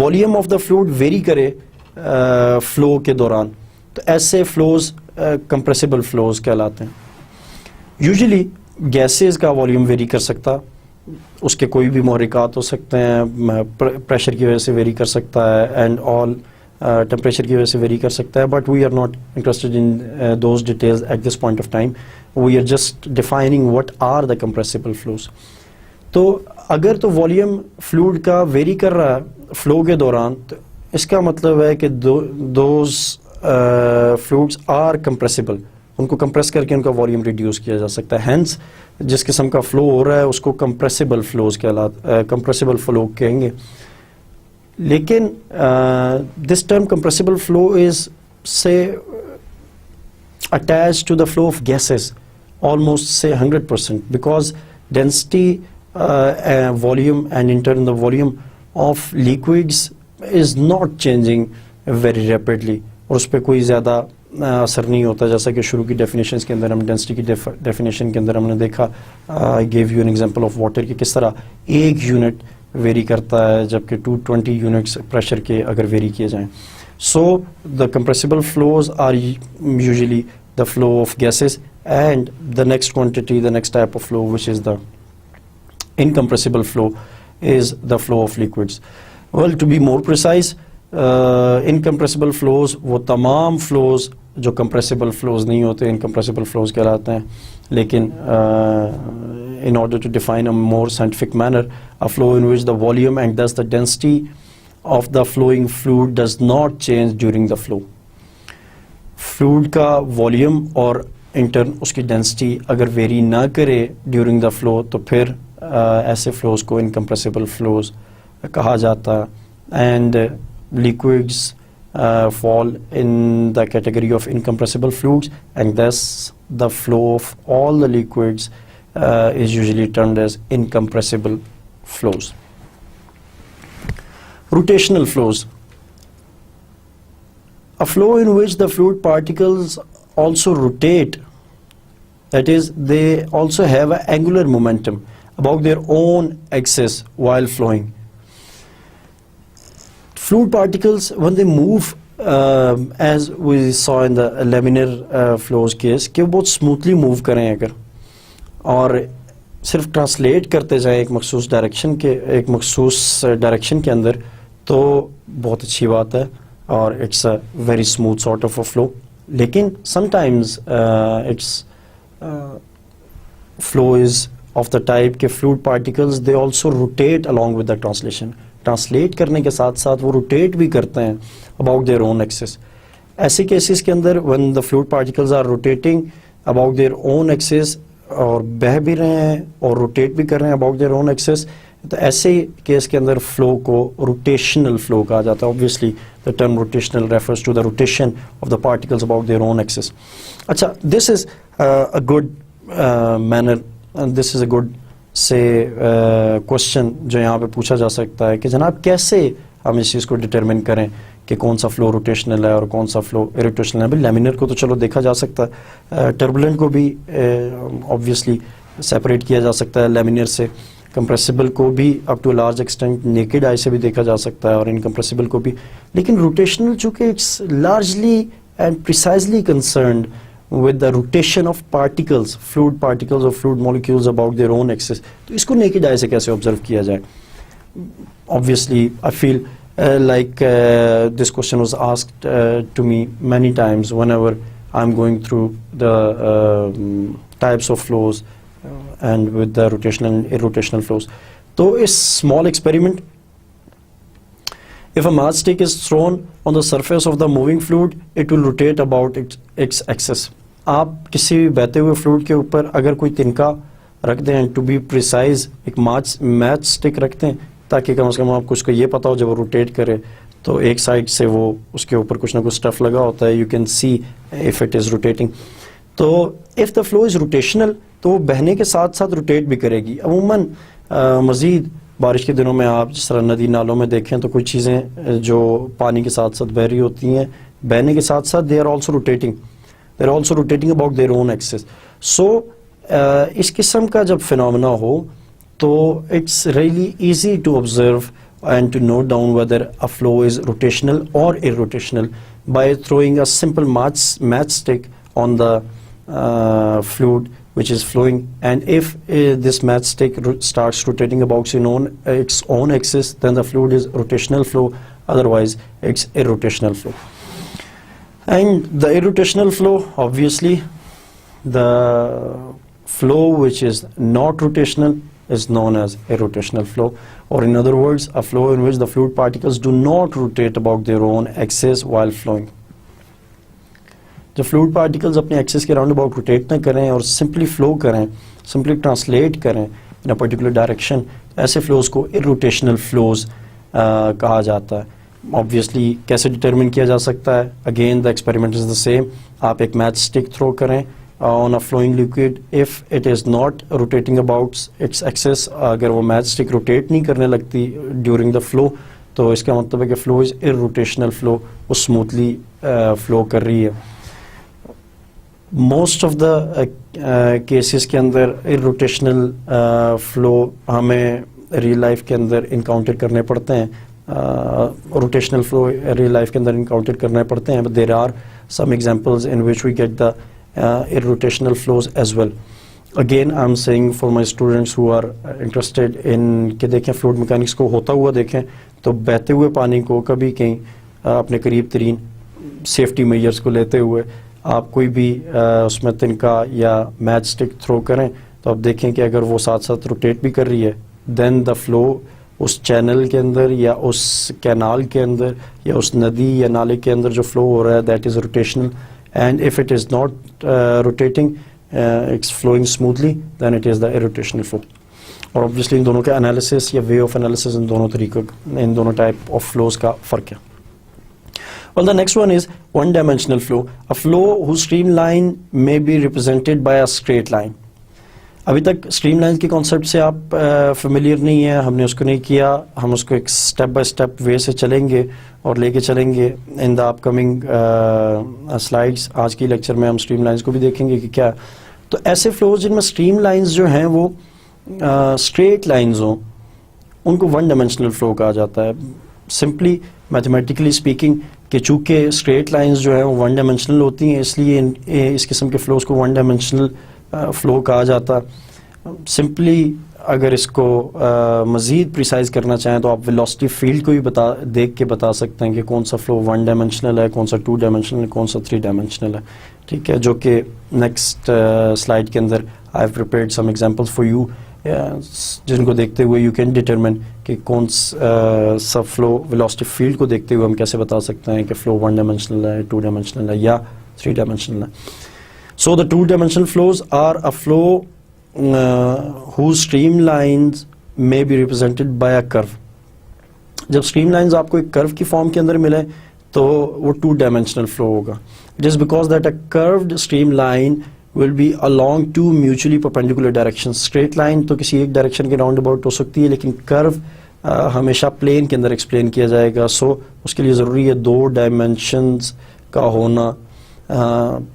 Volume of the fluid very کرے فلو کے دوران, تو ایسے فلوز کمپریسیبل فلوز کہلاتے ہیں. یوزلی گیسز کا والیوم ویری کر سکتا, اس کے کوئی بھی محرکات ہو سکتے ہیں, پریشر کی وجہ سے ویری کر سکتا ہے, اینڈ آل ٹمپریچر کی وجہ سے ویری کر سکتا ہے. But we are not interested in those details at this point of time. We are just defining what are the compressible flows. تو اگر تو والیوم فلوئڈ کا ویری کر رہا ہے فلو کے دوران, تو اس کا مطلب ہے کہ دوز فلوئڈز آر کمپریسیبل, ان کو کمپریس کر کے ان کا والیوم ریڈیوس کیا جا سکتا ہے. ہینس جس قسم کا فلو ہو رہا ہے اس کو کمپریسیبل فلو کہیں گے. لیکن دس ٹرم کمپریسیبل فلو از سے attach to the flow of gases almost say 100%, because density volume and in turn the volume of liquids is not changing very rapidly, اور اس پہ کوئی زیادہ اثر نہیں ہوتا. جیسا کہ شروع کی ڈیفینیشنز کے اندر ہم ڈینسٹی کی ڈیفینیشن کے اندر ہم نے دیکھا, I give you an example of water کہ کس طرح ایک یونٹ ویری کرتا ہے جبکہ 220 یونٹس پریشر کے اگر ویری کیے جائیں. So the compressible flows are usually the flow of gases, and the next quantity, the next type of flow, which is the incompressible flow, is the flow of liquids. Well, to be more precise, incompressible flows وہ تمام flows جو compressible flows نہیں ہوتے incompressible flows کہلاتے ہیں. لیکن in order to define a more scientific manner, a flow in which the volume and thus the density of the flowing fluid does not change during the flow. Fluid کا volume اور intern اس کی density اگر very نہ کرے during the flow, تو پھر ایسے flows کو انکمپریسیبل فلوز کہا جاتا. And liquids fall in the category of incompressible fluids, and this the flow of all the liquids is usually termed as incompressible flows. Rotational flows, a flow in which the fluid particles also rotate, that is, they also have an angular momentum about their own axis while flowing. Fluid particles, when they move, as we saw in the laminar flows case, کہ وہ بہت smoothly move کریں اگر, اور صرف translate کرتے جائیں ایک مخصوص ڈائریکشن کے اندر, تو بہت اچھی بات ہے, اور it's a very smooth sort of a flow. لیکن sometimes it's flow is of the type کہ fluid particles they also rotate along with the translation. Translate کرنے کے ساتھ ساتھ وہ روٹیٹ بھی کرتے ہیں about their own axis. ایسے کیسز کے اندر when the fluid particles are rotating about their own axis, اور بہہ بھی رہے ہیں اور روٹیٹ بھی کر رہے ہیں about their own axis, تو ایسے کیس کے اندر فلو کو روٹیشنل فلو کہا جاتا ہے. obviously the term rotational refers to the rotation of the particles about their own axis. اچھا, this is a good manner, and this is a good say question جو یہاں پہ پوچھا جا سکتا ہے کہ جناب کیسے ہم اس چیز کو ڈٹرمن کریں کہ کون سا فلو روٹیشنل ہے اور کون سا فلو اروٹیشنل ہے. بھائی لیمینر کو تو چلو دیکھا جا سکتا ہے, ٹربولنٹ کو بھی آبویسلی سیپریٹ کیا جا سکتا ہے لیمینر سے, کمپریسیبل کو بھی up to large extent naked eye سے بھی دیکھا جا سکتا ہے اور انکمپریسیبل کو بھی. لیکن روٹیشنل چونکہ it's largely and precisely concerned with the rotation of particles, fluid particles or fluid molecules about their own axis, تو اس کو naked eye سے کیسے observe کیا جائے. Obviously I feel like this question was asked to me many times whenever I'm going through the types of flows and with the rotational and irrotational flows. So a small experiment, if a matchstick is thrown on the surface of the moving fluid, it will rotate about its axis. آپ کسی بھی بہتے ہوئے fluid کے اوپر اگر کوئی تنکا رکھ دیں, ٹو بی پریسائز ایک میچ اسٹک رکھ دیں تاکہ کم از کم آپ کو اس کو یہ پتا ہو جب وہ روٹیٹ کرے تو ایک سائڈ سے وہ اس کے اوپر کچھ نہ کچھ اسٹف لگا ہوتا ہے, you can see if it is rotating. تو if the flow is rotational تو وہ بہنے کے ساتھ ساتھ روٹیٹ بھی کرے گی. عموماً مزید بارش کے دنوں میں آپ جس طرح ندی نالوں میں دیکھیں تو کچھ چیزیں جو پانی کے ساتھ ساتھ بہ رہی ہوتی ہیں, بہنے کے ساتھ ساتھ they are also rotating, they're also rotating about their own axis. So اس قسم کا جب فنومنا ہو تو it's really easy to observe and to note down whether a flow is rotational or irrotational by throwing a simple matchstick on the fluid which is flowing, and if this matchstick starts rotating about its own axis, then the fluid is rotational flow, otherwise it's irrotational flow. And the irrotational flow, obviously the flow which is not rotational is known as irrotational flow, or in other words a flow in which the fluid particles do not rotate about their own axis while flowing. جب fluid particles اپنے Axis کے round about rotate نہ کریں اور simply flu کریں, simply translate کریں ان a particular direction, ایسے flows کو irrotational flows کہا جاتا ہے. Obviously کیسے ڈٹرمن کیا جا سکتا ہے, again the experiment is the same. آپ ایک میچ اسٹک تھرو کریں on a flowing liquid, if it is not rotating about its axis, اگر وہ میچ اسٹک روٹیٹ نہیں کرنے لگتی ڈیورنگ دا فلو تو اس کا مطلب ہے کہ فلو از irrotational flow, وہ اسموتھلی فلو کر رہی ہے. موسٹ آف دا کیسز کے اندر irrotational فلو ہمیں ریئل لائف کے اندر انکاؤنٹر کرنے پڑتے ہیں, روٹیشنل فلو ریئل لائف کے اندر انکاؤنٹر کرنے پڑتے ہیں, but there are some examples in which we get the irrotational flows as well. Again I'm saying for my students who are interested in کہ دیکھیں فلوئڈ میکینکس کو ہوتا ہوا دیکھیں تو بہتے ہوئے پانی کو کبھی کہیں اپنے قریب ترین سیفٹی میجرز کو لیتے ہوئے آپ کوئی بھی اس میں تنکا یا میچ اسٹک تھرو کریں تو آپ دیکھیں کہ اگر وہ ساتھ ساتھ روٹیٹ بھی کر رہی ہے, دین دا فلو اس چینل کے اندر یا اس کینال کے اندر یا اس ندی یا نالے کے اندر جو فلو ہو رہا ہے that is rotational, and if it is not rotating it's flowing smoothly then it is the irrotational flow. اور obviously ان دونوں کے انالیسس یا وے آف انالیسس ان دونوں طریقوں ان دونوں ٹائپ آف فلوز کا فرق ہے. Well, the next one is one-dimensional flow, a flow whose streamline may be represented by a straight line. ابھی تک اسٹریم لائن کے کانسیپٹ سے آپ فیملیئر نہیں ہیں, ہم نے اس کو نہیں کیا, ہم اس کو ایک اسٹیپ بائی اسٹیپ وے سے چلیں گے اور لے کے چلیں گے ان دا اپ کمنگ سلائڈس. آج کی لیکچر میں ہم اسٹریم لائنس کو بھی دیکھیں گے کہ کیا. تو ایسے فلوز جن میں اسٹریم لائنز جو ہیں وہ اسٹریٹ لائنز ہوں ان کو ون ڈائمینشنل فلو کہا جاتا ہے. سمپلی میتھمیٹیکلی اسپیکنگ کہ چونکہ اسٹریٹ لائنز جو ہیں وہ ون ڈائمینشنل ہوتی ہیں اس لیے اس قسم کے فلوز کو ون ڈائمینشنل فلو کہا جاتا. سمپلی اگر اس کو مزید پریسائز کرنا چاہیں تو آپ ویلوسٹی فیلڈ کو بھی دیکھ کے بتا سکتے ہیں کہ کون سا فلو ون ڈائمینشنل ہے, کون سا ٹو ڈائمینشنل ہے, کون سا تھری ڈائمینشنل ہے. ٹھیک ہے, جو کہ نیکسٹ سلائڈ کے اندر I have prepared some examples for you جن کو دیکھتے ہوئے یو کین ڈٹرمن کہ کون سا فلو ویلوسٹی فیلڈ کو دیکھتے ہوئے ہم کیسے بتا سکتے ہیں کہ فلو ون ڈائمینشنل ہے, ٹو ڈائمینشنل ہے یا تھری ڈائمینشنل ہے. So the two-dimensional flows are a flow whose streamlines may be represented by a curve. جب streamlines آپ کو ایک curve کی فارم کے اندر ملے تو وہ two-dimensional flow ہوگا. It is because that a curved streamline will be along two mutually perpendicular directions. Straight line تو کسی ایک ڈائریکشن کے راؤنڈ اباؤٹ ہو سکتی ہے لیکن curve ہمیشہ پلین کے اندر ایکسپلین کیا جائے گا. سو اس کے لیے ضروری ہے 2 ڈائمینشنز کا ہونا,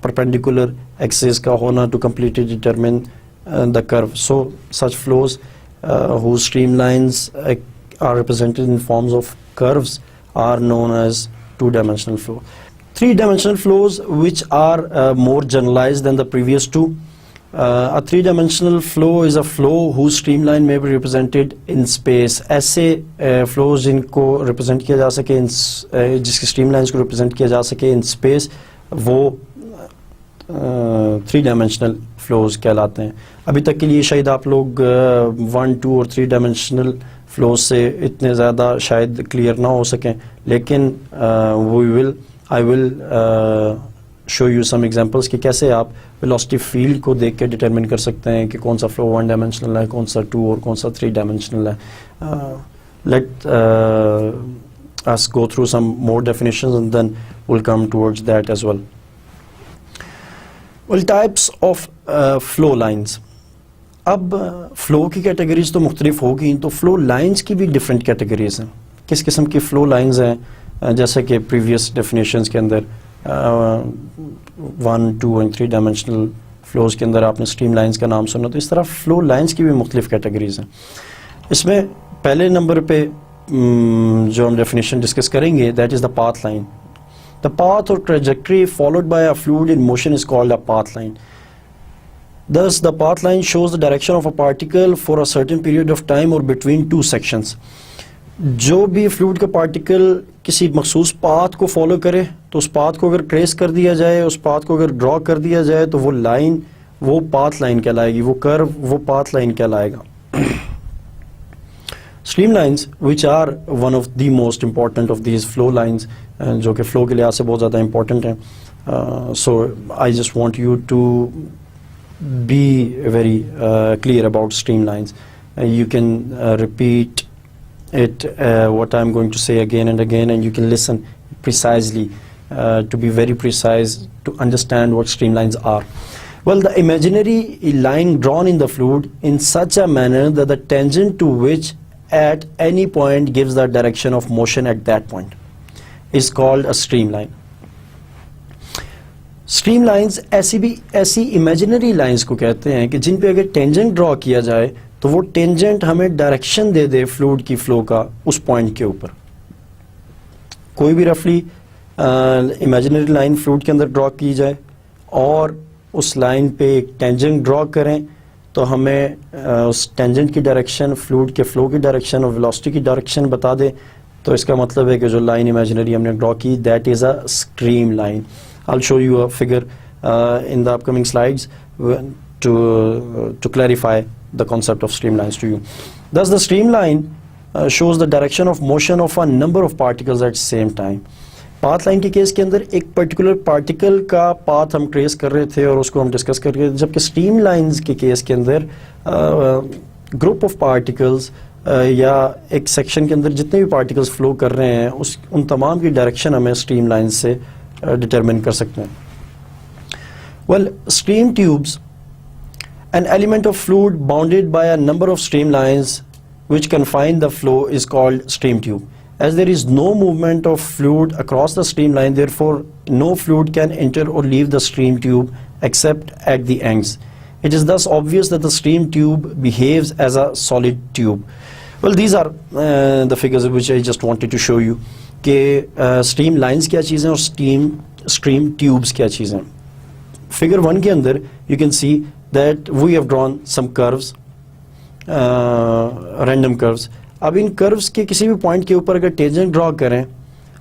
پرپینڈیکولر ایکسس کا ہونا to completely determine the curve. So such flows whose streamlines are represented in forms of curves are known as two-dimensional flow. Three-dimensional flows which are more generalized than the previous two. A three-dimensional flow is a flow whose streamline may be represented in space. ایسے flows جن کو represent کیا جا سکے جس کی streamlines کو represent کیا جا سکے in space, وہ تھری ڈائمینشنل فلوز کہلاتے ہیں. ابھی تک کے لیے شاید آپ لوگ 1, 2 اور 3 ڈائمینشنل فلوز سے اتنے زیادہ شاید کلیئر نہ ہو سکیں, لیکن آئی ول شو یو سم ایگزامپلس کہ کیسے آپ ویلوسٹی فیلڈ کو دیکھ کے ڈٹرمن کر سکتے ہیں کہ کون سا فلو 1 ڈائمینشنل ہے, کون سا 2 اور کون سا 3 ڈائمینشنل ہے. Let us go through some more definitions and then we'll come towards that as well. Well, types of flow lines. اب فلو کی کیٹیگریز تو مختلف ہوگی, تو فلو لائنز کی بھی ڈفرینٹ کیٹیگریز ہیں. کس قسم کی فلو لائنز ہیں, جیسے کہ پریویس ڈیفینیشنز کے اندر 1, 2 and 3 ڈائمینشنل فلوز کے اندر آپ نے اسٹریم لائنز کا نام سنا, تو اس طرح فلو لائنز کی بھی مختلف کیٹیگریز ہیں. اس میں پہلے نمبر پہ جو ہم ڈیفینیشن ڈسکس کریں گے, that is the path line. The path or trajectory followed by a fluid in motion is called a path line. Thus, the path line shows the direction of a particle for a certain period of time or between two sections. جو بھی fluid کا particle کسی مخصوص path کو follow کرے, تو اس path کو اگر ٹریس کر دیا جائے, اس پاتھ کو اگر ڈرا کر دیا جائے, تو وہ لائن وہ پاتھ لائن کہلائے گی, وہ کرو وہ پاتھ لائن کہلائے گا. Streamlines, which are one of the most important of these flow lines, جو کہ فلو کے لحاظ سے بہت زیادہ امپورٹنٹ ہیں. So I just want you to be very clear about streamlines. You can repeat it, what I'm going to say again and again, and you can listen precisely to be very precise to understand what streamlines are. Well, the imaginary line drawn in the fluid in such a manner that the tangent to which at any point gives the direction of motion at that point is called a streamline. Streamlines ایسی imaginary lines کو کہتے ہیں کہ جن پہ اگر tangent ڈرا کیا جائے تو وہ tangent ہمیں ڈائریکشن دے دے فلوئڈ کی فلو کا اس پوائنٹ کے اوپر. کوئی بھی رفلی imaginary line فلوئڈ کے اندر ڈرا کی جائے اور اس لائن پہ ایک tangent ڈرا کریں, تو ہمیں اس ٹینجنٹ کی ڈائریکشن, فلوئڈ کے فلو کی ڈائریکشن اور ویلوسٹی کی ڈائریکشن بتا دے, تو اس کا مطلب ہے کہ جو لائن امیجنری ہم نے ڈرا کی, that is a stream line. I'll show you a figure in the upcoming slides to clarify the concept of streamlines to you. Thus, the streamline shows the direction of motion of a number of particles at the same time. Path line کے case کے اندر ایک particular particle کا path ہم trace کر رہے تھے اور اس کو ہم ڈسکس کر رہے تھے, جبکہ اسٹریم لائنز کے کیس کے اندر گروپ آف پارٹیکلز یا ایک سیکشن کے اندر جتنے بھی پارٹیکلز فلو کر رہے ہیں ان تمام کی ڈائریکشن ہمیں اسٹریم لائنز سے ڈٹرمن کر سکتے ہیں. Well, stream tubes, an element of fluid bounded by a number of streamlines which confine the flow is called stream tube. As there is no movement of fluid across the streamline, therefore no fluid can enter or leave the stream tube except at the ends. It is thus obvious that the stream tube behaves as a solid tube. Well, these are the figures which I just wanted to show you. کہ stream lines کیا چیزیں اور stream tubes کیا چیزیں. Figure 1 کے اندر you can see that we have drawn some curves, random curves. اب ان cruise کے کسی بھی پوائنٹ کے اوپر اگر ٹینجنٹ ڈرا کریں,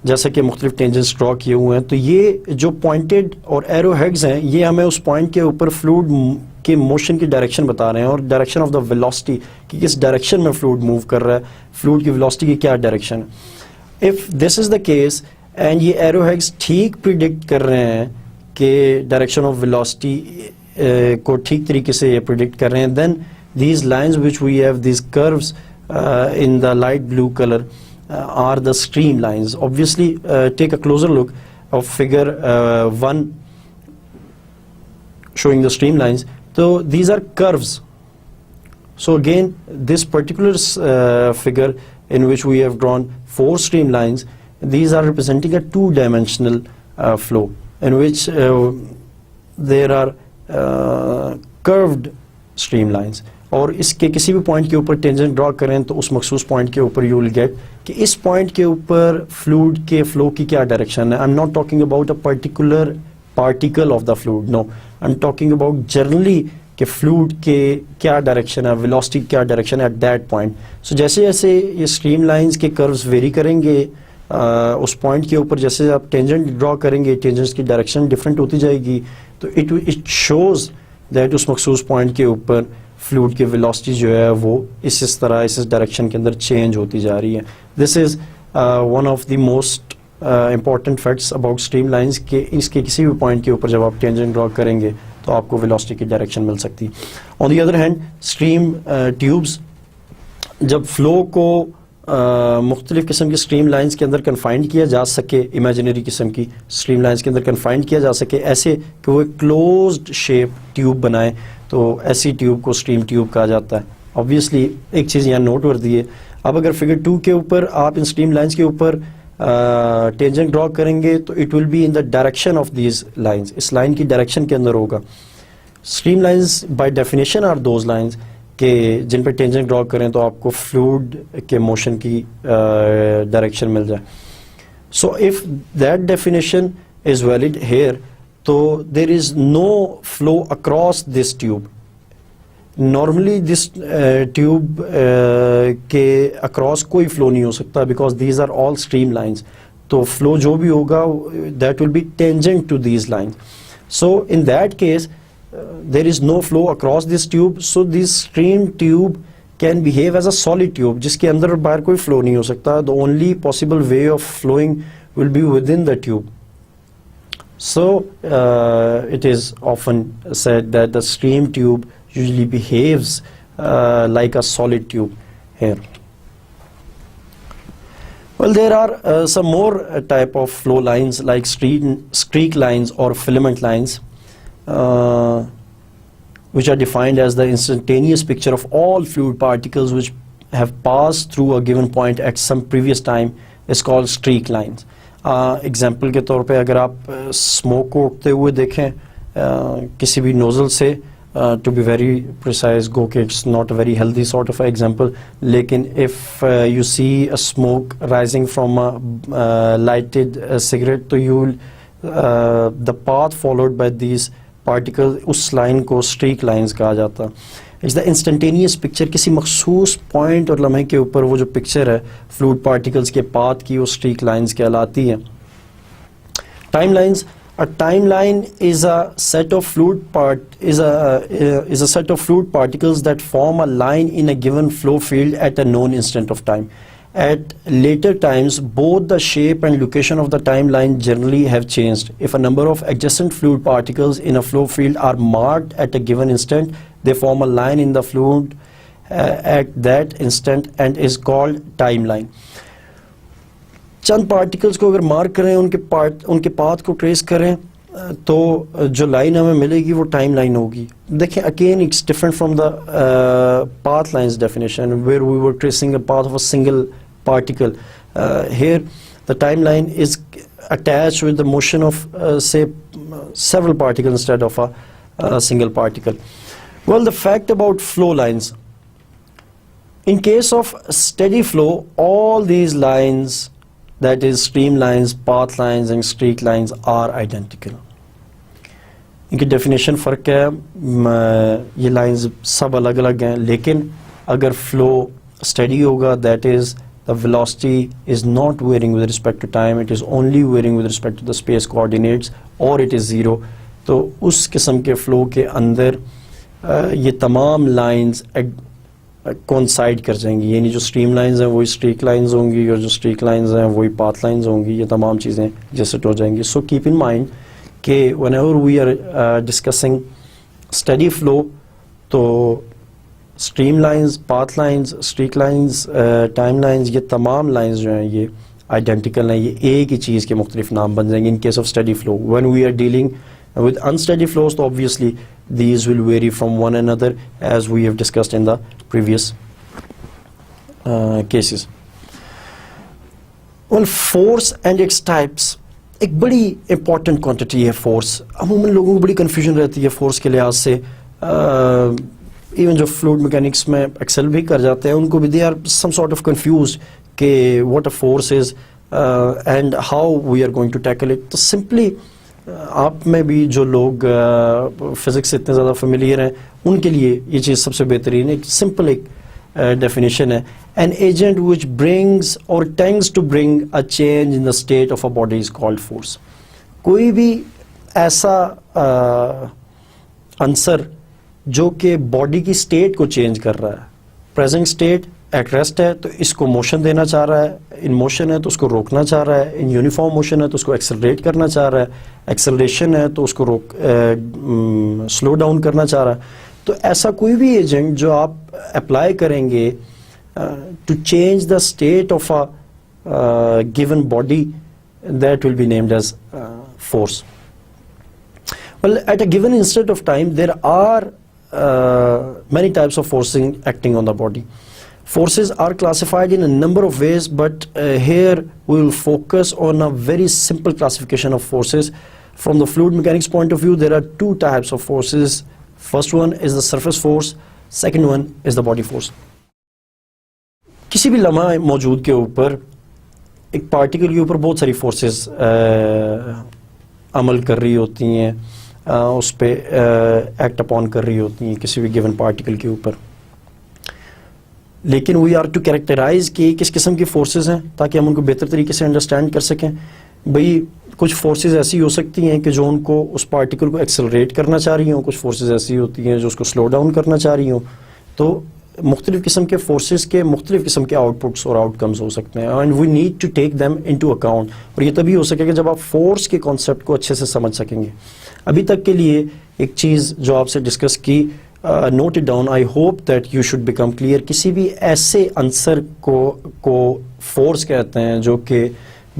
جیسا کہ مختلف ٹینجنٹس ڈرا کیے ہوئے ہیں, تو یہ جو پوائنٹڈ اور ایرو ہیڈز ہیں یہ ہمیں اس پوائنٹ کے اوپر فلوئڈ کے موشن کی ڈائریکشن بتا رہے ہیں, اور ڈائریکشن آف دا ویلوسٹی کہ کس ڈائریکشن میں فلوئڈ موو کر رہا ہے, فلوئڈ کی ویلوسٹی کی کیا ڈائریکشن ہے. If this is the case and یہ ایرو ہیڈز ٹھیک پریڈکٹ کر رہے ہیں کہ ڈائریکشن آف ویلوسٹی کو ٹھیک طریقے سے یہ پریڈکٹ کر رہے ہیں, then these lines which we have, these curves in the light blue color are the streamlines. Obviously, take a closer look of figure 1 showing the streamlines. So these are curves. So again, this particular figure in which we have drawn 4 streamlines. These are representing a 2-dimensional flow in which there are curved streamlines. اور اس کے کسی بھی point کے اوپر tangent draw کریں تو اس مخصوص point کے اوپر یو ول گیٹ کہ اس پوائنٹ کے اوپر فلوئڈ کے فلو کی کیا ڈائریکشن ہے. I am not talking about a particular particle of the fluid, no, I am talking about generally کہ فلوئڈ کے کیا ڈائریکشن ہے, ویلوسٹی کیا ڈائریکشن ہے ایٹ دیٹ پوائنٹ. سو جیسے جیسے یہ اسٹریم لائنس کے کروز ویری کریں گے اس پوائنٹ کے اوپر, جیسے آپ ٹینجنٹ ڈرا کریں گے ٹینجنٹس کی ڈائریکشن ڈفرینٹ ہوتی جائے گی, تو اٹ شوز دیٹ اس مخصوص پوائنٹ کے اوپر فلوئڈ کی ویلوسٹی جو ہے وہ اس طرح اس ڈائریکشن کے اندر چینج ہوتی جا رہی ہے. This is one of the most important facts about streamlines کہ اس کے کسی بھی پوائنٹ کے اوپر جب آپ ٹینجنٹ ڈرا کریں گے تو آپ کو ویلوسٹی کی ڈائریکشن مل سکتی ہے. On the other hand stream tubes جب فلو کو مختلف قسم کی اسٹریم لائنس کے اندر کنفائنڈ کیا جا سکے, امیجنری قسم کی اسٹریم لائنس کے اندر کنفائنڈ کیا جا سکے ایسے کہ وہ ایک کلوزڈ شیپ ٹیوب بنائے, تو ایسی ٹیوب کو اسٹریم ٹیوب کہا جاتا ہے. آبویسلی ایک چیز یہاں نوٹ وردی ہے, اب اگر فگر 2 کے اوپر آپ ان اسٹریم لائنس کے اوپر ٹینجنٹ ڈرا کریں گے تو it will be in the direction of these lines, اس لائن کی ڈائریکشن کے اندر ہوگا. Stream lines by definition are those lines کہ جن پہ ٹینجنٹ ڈرا کریں تو آپ کو فلوئڈ کے موشن کی ڈائریکشن مل جائے. So if that definition is valid here تو there is no flow across this tube. Normally this tube کے اکراس کوئی فلو نہیں ہو سکتا because these are all streamlines, تو فلو جو بھی ہوگا that will be tangent to these lines. So in that case there is no flow across this tube, so this stream tube can behave as a solid tube جس کے اندر اور باہر کوئی flow نہیں ہو سکتا. The only possible way of flowing will be within the tube. So it is often said that the stream tube usually behaves like a solid tube here. Well, there are some more type of flow lines like streak lines or filament lines, which are defined as the instantaneous picture of all fluid particles which have passed through a given point at some previous time is called streak lines. Example کے طور پہ اگر آپ smoke کو اٹھتے ہوئے دیکھیں کسی بھی nozzle سے, to be very precise, go کہ it's not a very healthy sort of example, لیکن if you see a smoke rising from a lighted cigarette, تو you will the path followed by these particle اس line کو streak lines کہا جاتا. It's the instantaneous picture, کسی مخصوص point اور لمحے کے اوپر وہ جو پکچر ہے فلوئڈ پارٹیکلز کے پاتھ کی, وہ اسٹریک لائنز کہلاتی ہیں. Time lines, a timeline is a set of fluid particles that form a line in a given flow field at a known instant of time. At later times, both the shape and location of the timeline generally have changed. If a number of adjacent fluid particles in a flow field are marked at a given instant, they form a line in the fluid at that instant and is called timeline. چند particles کو اگر mark کریں, ان کے path کو trace کریں, تو جو line ہمیں ملے گی وہ ٹائم لائن ہوگی. دیکھیں again it's different from the path lines definition where we were tracing a path of a single particle. Here the timeline is attached with the motion of say several particles instead of a single particle. Well, the fact about flow lines, in case of steady flow, all these lines, that is stream lines, path lines and streak lines, are identical. ان کی definition فرق ہے, یہ lines سب الگ الگ ہیں, لیکن اگر flu study ہوگا that is the velocity is not varying with respect to time, it is only varying with respect to the space coordinates, or it is zero. تو اس قسم کے فلو کے اندر یہ تمام لائنز coincide کر جائیں گی, یعنی جو اسٹریم لائنز ہیں وہی اسٹریک لائنز ہوں گی, اور جو اسٹریک لائنز ہیں وہی پاتھ لائنز ہوں گی, یہ تمام چیزیں ایڈجسٹ ہو جائیں گی. سو کیپ ان مائنڈ کہ whenever we are discussing steady flow, تو stream lines, path lines, streak lines, time lines, یہ تمام لائنز جو ہیں یہ آئیڈینٹیکل ہیں, یہ ایک ہی چیز کے مختلف نام بن جائیں گے in case of steady flow. When we are dealing with unsteady flows تو obviously these will vary from one another as we have discussed in the previous cases. well, force and its types ایک بڑی important quantity ہے force. عموماً لوگوں کو بڑی confusion رہتی ہے فورس کے لحاظ سے. ایون جو فلوئڈ میکینکس میں ایکسل بھی کر جاتے ہیں ان کو بھی they are some sort of confused کہ what a force is and how we are going to tackle it. تو سمپلی آپ میں بھی جو لوگ فزکس سے اتنے زیادہ فیملیئر ہیں ان کے لیے یہ چیز سب سے بہترین ایک سمپل ایک ڈیفینیشن ہے. An agent which brings or tends to bring a change in the state of a body is called force. کوئی بھی ایسا عنصر جو کہ باڈی کی اسٹیٹ کو چینج کر رہا ہے. پریزنٹ اسٹیٹ ایٹ ریسٹ ہے تو اس کو موشن دینا چاہ رہا ہے, ان موشن ہے تو اس کو روکنا چاہ رہا ہے, ان یونیفارم موشن ہے تو اس کو ایکسلریٹ کرنا چاہ رہا ہے, ایکسلریشن ہے تو اس کو سلو ڈاؤن کرنا چاہ رہا ہے. تو ایسا کوئی بھی ایجنٹ جو آپ اپلائی کریں گے to change the state of a given body, that will be named as force. Well, at a given instant of time there are many types of forcing acting on the body. Forces are classified in a number of ways, but here we will focus on a very simple classification of forces. From the fluid mechanics point of view, there are two types of forces. First one is the surface force, second one is the body force. کسی بھی لمحہ موجود کے اوپر ایک particle کے اوپر بہت ساری فورسز عمل کر رہی ہوتی ہیں, اس پہ ایکٹ اپون کر رہی ہوتی ہیں کسی بھی گیون پارٹیکل کے اوپر. لیکن وی آر ٹو کیریکٹرائز کہ کس قسم کی فورسز ہیں تاکہ ہم ان کو بہتر طریقے سے انڈرسٹینڈ کر سکیں. بھئی کچھ فورسز ایسی ہو سکتی ہیں کہ جو ان کو اس پارٹیکل کو ایکسلریٹ کرنا چاہ رہی ہوں, کچھ فورسز ایسی ہوتی ہیں جو اس کو سلو ڈاؤن کرنا چاہ رہی ہوں. تو مختلف قسم کے فورسز کے مختلف قسم کے آؤٹ پٹس اور آؤٹ کمز ہو سکتے ہیں, and we need to take them into account. اور یہ تبھی ہو سکے گا جب آپ فورس کے کانسیپٹ کو اچھے سے سمجھ سکیں گے. ابھی تک کے لیے ایک چیز جو آپ سے ڈسکس کی, note it down, I hope that you should become clear. کسی بھی ایسے عنصر کو فورس کہتے ہیں جو کہ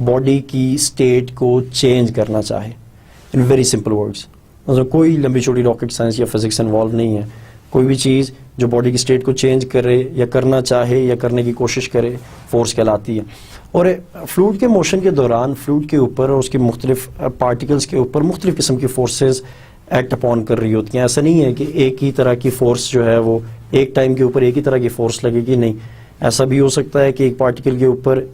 باڈی کی اسٹیٹ کو چینج کرنا چاہے, ان ویری سمپل ورڈس. کوئی لمبی چوڑی راکٹ سائنس یا فزکس انوالو نہیں ہے. کوئی بھی چیز جو باڈی کی اسٹیٹ کو چینج کرے یا کرنا چاہے یا کرنے کی کوشش کرے فورس کہلاتی ہے. اور فلوئڈ کے موشن کے دوران فلوئڈ کے اوپر اور اس کی مختلف پارٹیکلز کے اوپر مختلف قسم کی فورسز ایکٹ اپون کر رہی ہوتی ہیں. ایسا نہیں ہے کہ ایک ہی طرح کی فورس جو ہے وہ ایک ٹائم کے اوپر ایک ہی طرح کی فورس لگے گی, نہیں. ایسا بھی ہو سکتا ہے کہ ایک پارٹیکل کے اوپر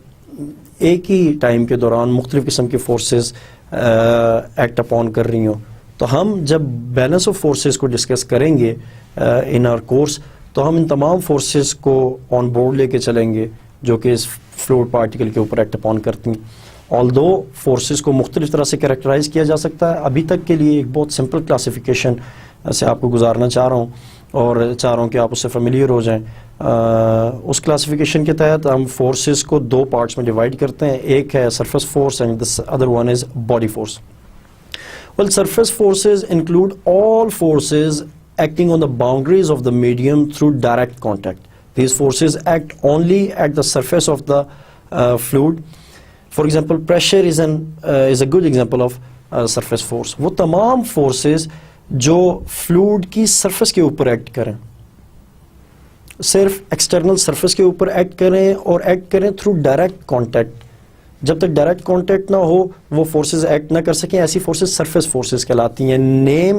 ایک ہی ٹائم کے دوران مختلف قسم کی فورسز ایکٹ اپون کر رہی ہوں. تو ہم جب بیلنس آف فورسز کو ڈسکس کریں گے ان آر کورس تو ہم ان تمام فورسز کو آن بورڈ لے کے چلیں گے جو کہ اس فلوئڈ پارٹیکل کے اوپر ایکٹ اپون کرتی ہیں. آلدو فورسز کو مختلف طرح سے کریکٹرائز کیا جا سکتا ہے. ابھی تک کے لیے ایک بہت سمپل کلاسیفیکیشن سے آپ کو گزارنا چاہ رہا ہوں اور چاہ رہا ہوں کہ آپ اس سے فیملیئر ہو جائیں. اس کلاسیفیکیشن کے تحت ہم فورسز کو دو پارٹس میں ڈیوائڈ کرتے ہیں. ایک ہے surface force and the other one is body force. Well, surface forces include all forces acting on the boundaries of the medium through direct contact. These forces act only at the surface of the fluid. For example, pressure is a good example of surface force. وہ تمام forces جو fluid کی surface کے اوپر act کریں, صرف external surface کے اوپر ایکٹ کریں اور ایکٹ کریں through direct contact. جب تک ڈائریکٹ کانٹیکٹ نہ ہو وہ فورسز ایکٹ نہ کر سکیں, ایسی فورسز سرفیس فورسز کہلاتی ہیں. Name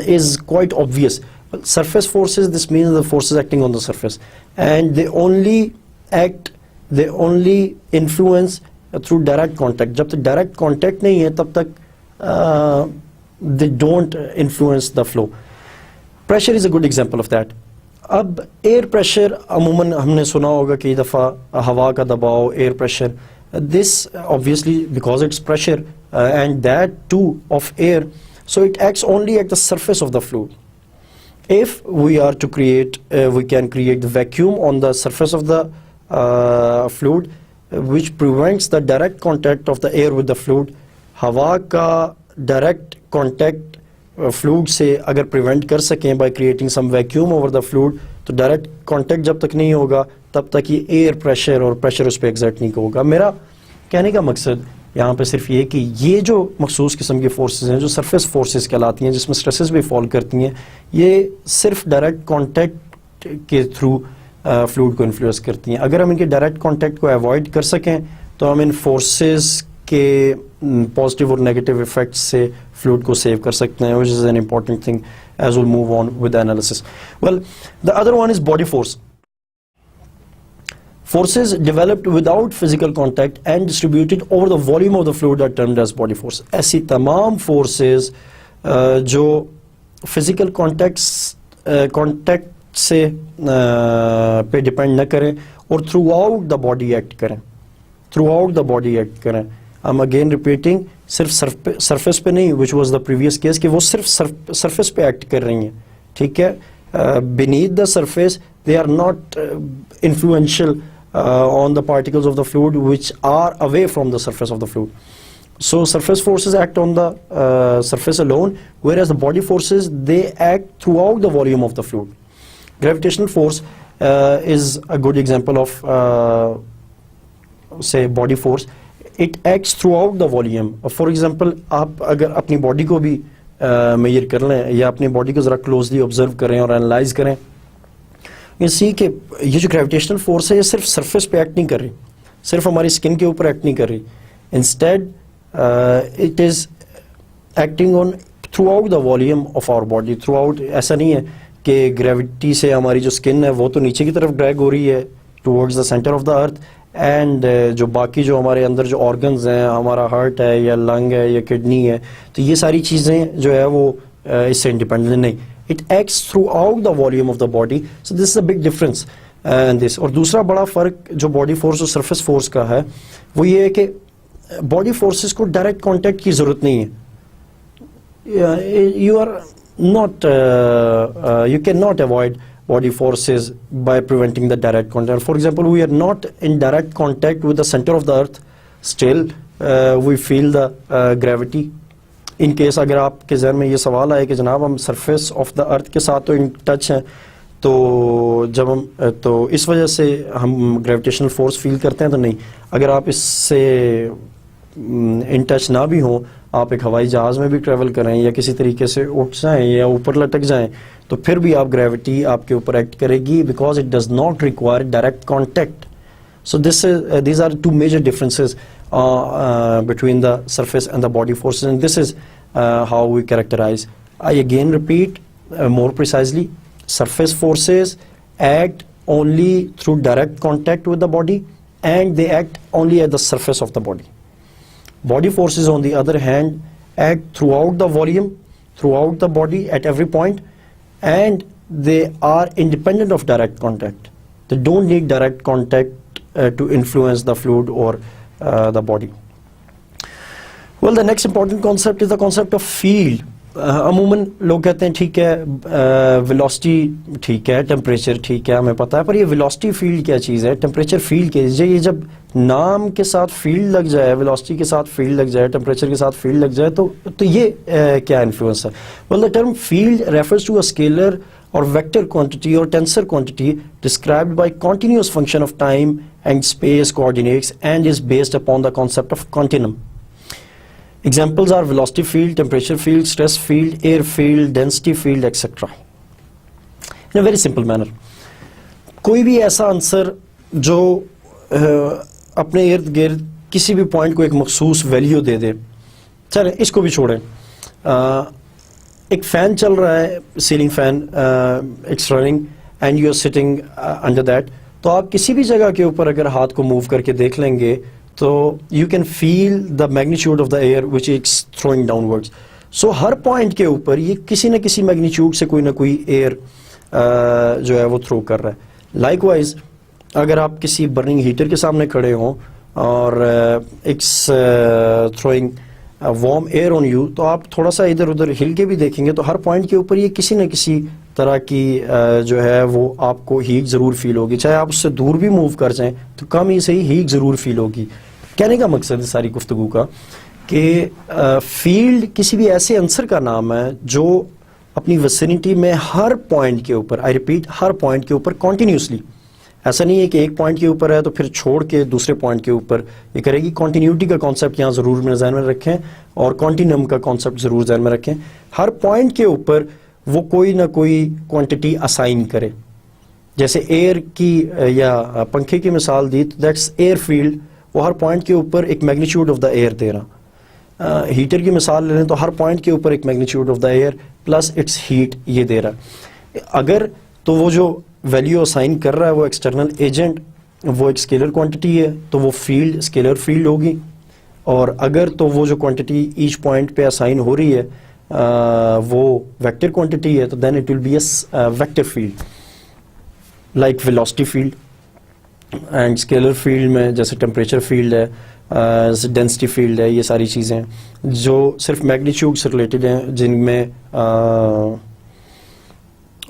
is quite obvious. Surface forces, this means the forces acting on the surface, and they only act, they only influence through direct contact. جب تک ڈائریکٹ کانٹیکٹ نہیں ہے تب تک they don't influence the flow. Pressure is a good example of that. اب air pressure عموماً ہم نے سنا ہوگا کئی دفعہ, ہوا کا دباؤ, air pressure. This obviously because it's pressure and that too of air, so it acts only at the surface of the fluid. If we are to create, we can create the vacuum on the surface of the fluid, which prevents the direct contact of the air with the fluid. ہوا کا direct contact fluid سے اگر prevent کر سکیں by creating some vacuum over the fluid, تو direct contact جب تک نہیں ہوگا تب تک یہ ایئر پریشر اور پریشر اس پہ ایگزرٹ نہیں ہوگا. میرا کہنے کا مقصد یہاں پہ صرف یہ کہ یہ جو مخصوص قسم کی فورسز ہیں جو سرفیس فورسز کہلاتی ہیں جس میں اسٹریسز بھی فال کرتی ہیں, یہ صرف ڈائریکٹ کانٹیکٹ کے تھرو فلوئڈ کو انفلوئنس کرتی ہیں. اگر ہم ان کے ڈائریکٹ کانٹیکٹ کو اوائڈ کر سکیں تو ہم ان فورسز کے پازیٹیو اور نیگیٹو افیکٹس سے فلوئڈ کو سیو کر سکتے ہیں, which is an important thing as we'll move on with the analysis. Well, the other one is body force. Forces developed without physical contact and distributed over the volume of the fluid are termed as body force. ایسی تمام forces جو physical contact سے پہ depend نہ کریں اور through out the body act کریں, I'm again repeating, صرف سرفیس پہ نہیں, which was the previous case, کہ وہ صرف سرفیس پہ ایکٹ کر رہی ہیں, ٹھیک ہے, beneath the surface they are not influential on the particles of the fluid which are away from the surface of the fluid. So surface forces act on the surface alone, whereas the body forces, they act throughout the volume of the fluid. Gravitational force is a good example of say body force. It acts throughout the volume. For example, آپ اگر اپنی body کو بھی mayor کر لیں یا اپنی body کو ذرا کلوزلی آبزرو کریں اور انالائز کریں, یہ سی کہ یہ جو گریویٹیشنل فورس ہے یہ صرف سرفیس پہ ایکٹ نہیں کر رہی, صرف ہماری اسکن کے اوپر ایکٹ نہیں کر رہی. Instead it is acting on throughout the volume of our body, throughout. ایسا نہیں ہے کہ گریوٹی سے ہماری جو اسکن ہے وہ تو نیچے کی طرف ڈریگ ہو رہی ہے towards the centre of the earth, and جو باقی جو ہمارے اندر جو آرگنز ہیں, ہمارا ہارٹ ہے یا لنگ ہے یا کڈنی ہے, تو یہ ساری چیزیں جو ہے وہ اس سے انڈیپینڈنٹ نہیں. It acts throughout the volume of the body. So this is a big difference in this. اور دوسرا بڑا فرق جو باڈی فورس اور سرفیس فورس کا ہے وہ یہ ہے کہ باڈی فورسز کو ڈائریکٹ کانٹیکٹ کی ضرورت نہیں ہے. You are not you cannot avoid body forces by preventing the direct contact. For example, we are not in direct contact with the center of the earth, still we feel the gravity. In case اگر آپ کے ذہن میں یہ سوال آئے کہ جناب ہم surface of the earth کے ساتھ تو in touch ہیں, تو جب ہم تو اس وجہ سے ہم gravitational force feel کرتے ہیں, تو نہیں. اگر آپ اس سے ان ٹچ نہ بھی ہوں, آپ ایک ہوائی جہاز میں بھی ٹریول کریں یا کسی طریقے سے اٹھ جائیں یا اوپر لٹک جائیں, تو پھر بھی آپ گریوٹی آپ کے اوپر ایکٹ کرے گی, because it does not require direct contact. So these are two major differences between the surface and the body forces, and this is how we characterize. I again repeat more precisely, surface forces act only through direct contact with the body, and they act only at the surface of the body. Body forces, on the other hand, act throughout the volume, throughout the body, at every point, and they are independent of direct contact. They don't need direct contact to influence the fluid or the body. Well, the next important concept is the concept of field. عموماً لوگ کہتے ہیں ٹھیک ہے velocity ٹھیک ہے, temperature ٹھیک ہے, ہمیں پتہ ہے, پر یہ ویلوسٹی فیلڈ کیا چیز ہے, ٹیمپریچر فیلڈ کیا چیز ہے. یہ جب نام کے ساتھ فیلڈ لگ جائے, ویلوسٹی کے ساتھ فیلڈ لگ جائے, ٹیمپریچر کے ساتھ فیلڈ لگ جائے, تو یہ کیا انفلوئنس ہے. Well, the term field refers to a scalar or vector quantity or tensor quantity described by continuous function of time and space coordinates and is based upon the concept of continuum. Examples are velocity field, temperature field, stress field, air field, density field, etc. In a very simple manner. کوئی بھی ایسا answer جو اپنے ارد گرد کسی بھی point کو ایک مخصوص ویلیو دے دے, چلیں اس کو بھی چھوڑیں. ایک فین چل رہا ہے, ceiling fan, it's running and you are sitting under that, تو آپ کسی بھی جگہ کے اوپر اگر ہاتھ کو موو کر کے دیکھ لیں گے تو you can feel the magnitude of the air which is throwing downwards. So ہر پوائنٹ کے اوپر یہ کسی نہ کسی میگنیچیوڈ سے کوئی نہ کوئی ایئر جو ہے وہ تھرو کر رہا ہے. لائک وائز اگر آپ کسی برننگ ہیٹر کے سامنے کھڑے ہوں اور it's throwing warm air on you, تو آپ تھوڑا سا ادھر ادھر ہل کے بھی دیکھیں گے تو ہر پوائنٹ کے اوپر یہ کسی نہ کسی طرح کی جو ہے وہ آپ کو ہیٹ ضرور فیل ہوگی. چاہے آپ اس سے دور بھی موو کر جائیں تو کم ہی صحیح ہیٹ ضرور فیل ہوگی. کہنے کا مقصد ہے ساری گفتگو کا کہ فیلڈ کسی بھی ایسے عنصر کا نام ہے جو اپنی ویسینٹی میں ہر پوائنٹ کے اوپر, آئی ریپیٹ, ہر پوائنٹ کے اوپر کنٹینیوسلی, ایسا نہیں ہے کہ ایک پوائنٹ کے اوپر ہے تو پھر چھوڑ کے دوسرے پوائنٹ کے اوپر یہ کرے گی. کنٹینیوٹی کا کانسیپٹ یہاں ضرور میں ذہن میں رکھیں اور کنٹینیوم کا کانسیپٹ ضرور ذہن میں رکھیں. ہر پوائنٹ کے اوپر وہ کوئی نہ کوئی کوانٹٹی اسائن کرے. جیسے ایئر کی یا پنکھے کی مثال دی تو دیٹس ایئر فیلڈ, وہ ہر پوائنٹ کے اوپر ایک میگنیچیوڈ آف دا ایئر دے رہا. ہیٹر کی مثال لے لیں تو ہر پوائنٹ کے اوپر ایک magnitude of the air plus it's heat یہ دے رہا ہے. اگر تو وہ جو ویلیو اسائن کر رہا ہے وہ ایکسٹرنل ایجنٹ وہ ایک اسکیلر کوانٹٹی ہے تو وہ فیلڈ اسکیلر فیلڈ ہوگی, اور اگر تو وہ جو کوانٹٹی ایچ پوائنٹ پہ اسائن ہو رہی ہے وہ ویکٹر کوانٹٹی ہے تو then it will be a vector field like velocity field. And scalar field میں جیسے ٹیمپریچر فیلڈ ہے, ڈینسٹی فیلڈ ہے, یہ ساری چیزیں جو صرف میگنیچیوڈ سے ریلیٹڈ ہیں جن میں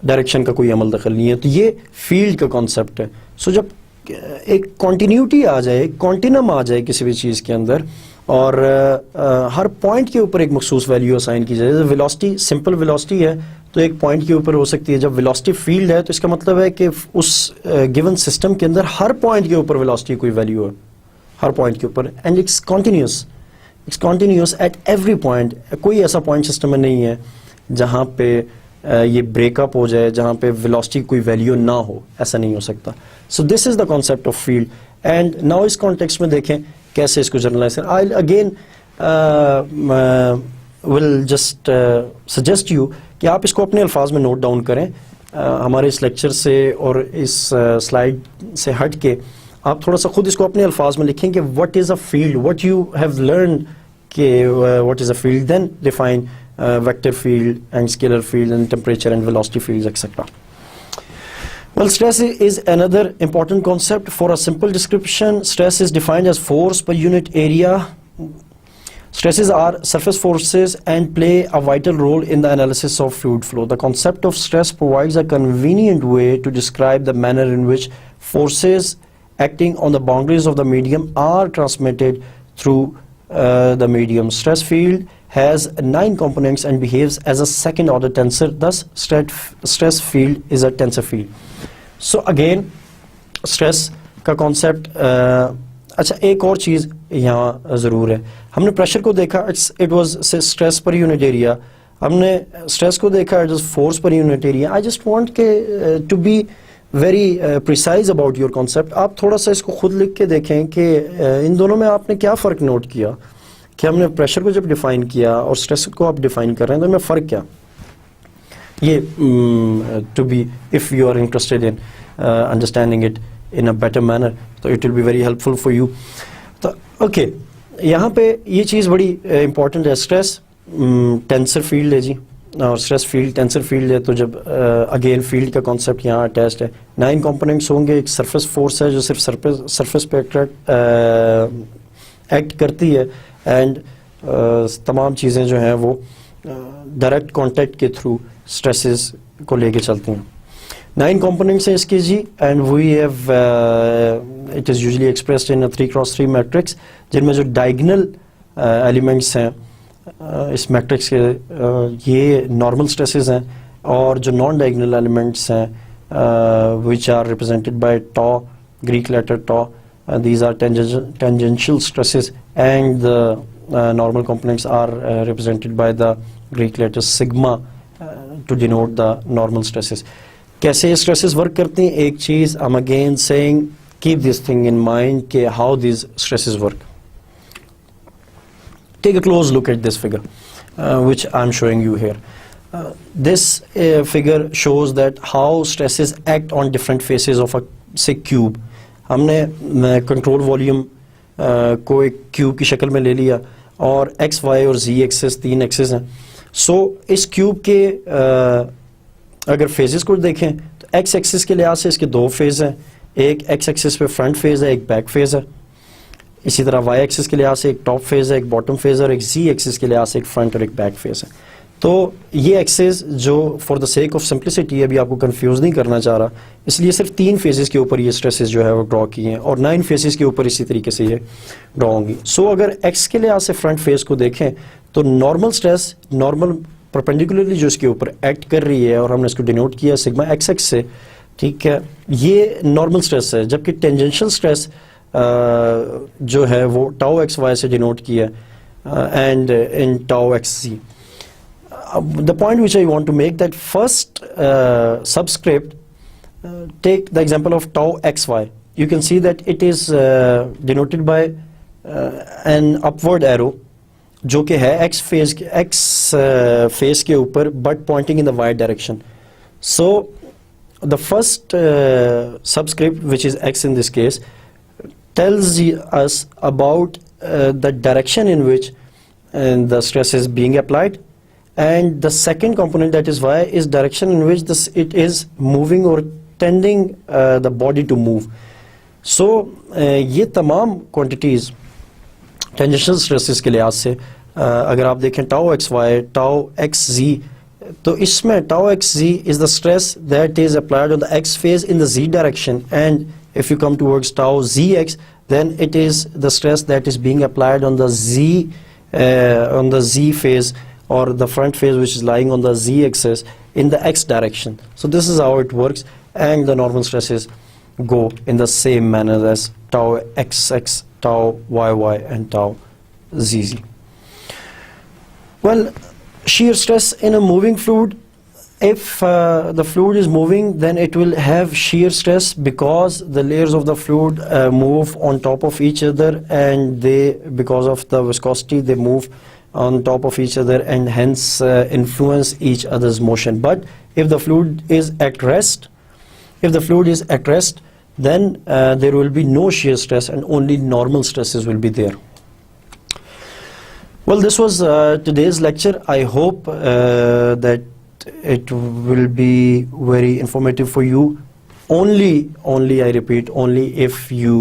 ڈائریکشن کا کوئی عمل دخل نہیں ہے. تو یہ فیلڈ کا کانسیپٹ ہے. سو جب ایک کنٹینیوٹی آ جائے, ایک کانٹینم آ جائے کسی بھی چیز کے اندر, اور ہر پوائنٹ کے اوپر ایک مخصوص ویلیو اسائن کی جائے. ویلوسٹی سمپل ویلوسٹی ہے تو ایک پوائنٹ کے اوپر ہو سکتی ہے. جب ویلوسٹی فیلڈ ہے تو اس کا مطلب ہے کہ اس گیون سسٹم کے اندر ہر پوائنٹ کے اوپر ویلوسٹی کوئی ویلیو ہے, ہر پوائنٹ کے اوپر, and it's continuous at every point. کوئی ایسا پوائنٹ سسٹم میں نہیں ہے جہاں پہ یہ بریک اپ ہو جائے, جہاں پہ ویلوسٹی کوئی ویلیو نہ ہو, ایسا نہیں ہو سکتا. So this is the concept of field. And now اس کانٹیکسٹ میں دیکھیں کیسے اس کو جنرلائز کریں. I again will just suggest you کہ آپ اس کو اپنے الفاظ میں نوٹ ڈاؤن کریں. ہمارے اس لیکچر سے اور اس سلائڈ سے ہٹ کے آپ تھوڑا سا خود اس کو اپنے الفاظ میں لکھیں کہ what is a field, what you have learned کہ what is a field, then define vector field and scalar field and temperature and velocity fields, etc. Well, stress is another important concept. For a simple description, stress is defined as force per unit area. Stresses are surface forces and play a vital role in the analysis of fluid flow. The concept of stress provides a convenient way to describe the manner in which forces acting on the boundaries of the medium are transmitted through the medium. Stress field has 9 components and behaves as a second order tensor. Thus stress field is a tensor field. So again stress کا concept. اچھا ایک اور چیز یہاں ضرور ہے, ہم نے پریشر کو دیکھا it was stress per unit area, ہم نے stress کو دیکھا it was force per unit area. I just want to be very precise about your concept. آپ تھوڑا سا اس کو خود لکھ کے دیکھیں کہ ان دونوں میں آپ نے کیا فرق نوٹ کیا کہ ہم نے پریشر کو جب ڈیفائن کیا اور اسٹریس کو آپ ڈیفائن کر رہے ہیں تو ان میں فرق کیا. یہ to be if you are interested in understanding it in a better manner تو it will be very helpful for you. تو اوکے یہاں پہ یہ چیز بڑی امپورٹنٹ ہے. اسٹریس ٹینسر فیلڈ ہے جی, اور اسٹریس فیلڈ ٹینسر فیلڈ ہے. تو جب اگین فیلڈ کا کانسیپٹ یہاں اٹیچڈ ہے. 9 کمپوننٹس ہوں گے. ایک سرفیس فورس ہے جو صرف سرفیس پہ ایکٹ کرتی ہے, اینڈ تمام چیزیں جو ہیں وہ ڈائریکٹ کانٹیکٹ کے تھرو اسٹریسز کو لے کے چلتی ہیں. 9 کمپوننٹس ہیں اس کی جی, and we have it is usually expressed in 3x3 matrix, جن میں جو ڈائگنل ایلیمنٹس ہیں اس میٹرکس کے یہ نارمل اسٹریسز ہیں, اور جو نان ڈائگنل ایلیمنٹس ہیں which are represented by tau, Greek letter tau, these are tangential stresses, and the normal components are represented by the Greek letter sigma to denote the normal stresses. کیسے stresses work کرتے ہیں ایک چیز I'm again saying keep this thing in mind کہ how these stresses work. Take a close look at this figure which I'm showing you here. This figure shows that how stresses act on different faces of a say cube. ہم نے control volume کو ایک cube کی شکل میں لے لیا اور ایکس وائی اور زی ایکسس 3 ایکسس ہیں. سو اس کیوب کے اگر فیزز کو دیکھیں تو ایکس ایکسس کے لحاظ سے اس کے 2 فیز ہیں, ایک ایکس ایکسس پہ فرنٹ فیز ہے, ایک بیک فیز ہے. اسی طرح وائی ایکسس کے لحاظ سے ایک ٹاپ فیز ہے, ایک باٹم فیز ہے, اور ایک زی ایکسس کے لحاظ سے ایک فرنٹ اور ایک بیک فیز ہے. تو یہ ایکسز جو for the sake of simplicity ابھی آپ کو کنفیوز نہیں کرنا چاہ رہا, اس لیے صرف 3 فیزز کے اوپر یہ اسٹریسز جو ہے وہ ڈرا کیے ہیں, اور 9 فیزز کے اوپر اسی طریقے سے یہ ڈرا ہوں گی. سو اگر ایکس کے لحاظ سے فرنٹ فیز کو دیکھیں تو نارمل اسٹریس نارمل پرپینڈیکولرلی جو اس کے اوپر ایکٹ کر رہی ہے, اور ہم نے اس کو ڈینوٹ کیا سگما ایکس ایکس سے, ٹھیک ہے, یہ نارمل اسٹریس ہے. جبکہ ٹینجنشل اسٹریس جو ہے وہ ٹاؤ ایکس وائی سے ڈینوٹ کیا and in tau x Zee. The point which I want to make that first subscript, take the example of tau xy. you can see that it is denoted by an upward arrow جو کہ ہے x face کے اوپر but pointing in the white direction. So the first subscript which is x in this case tells us about the direction in which the stress is being applied, and the second component, that is y, is direction in which it is moving or tending the body to move. So یہ تمام quantities ٹینجنشل stresses کے لحاظ سے اگر آپ دیکھیں tau x y tau x z, تو اس میں tau x z is the stress that is applied on the x face in the z direction, and if you come towards tau zx, then it is the stress that is being applied on the z phase or the front phase which is lying on the z axis in the x direction. So this is how it works, and the normal stresses go in the same manner as tau xx, tau yy and tau zz. Well, shear stress in a moving fluid, if the fluid is moving, then it will have shear stress because the layers of the fluid move on top of each other, and they, because of the viscosity, they move on top of each other and hence influence each other's motion. But if the fluid is at rest, then there will be no shear stress and only normal stresses will be there. Well, this was today's lecture. I hope that it will be very informative for you. Only I repeat, only if you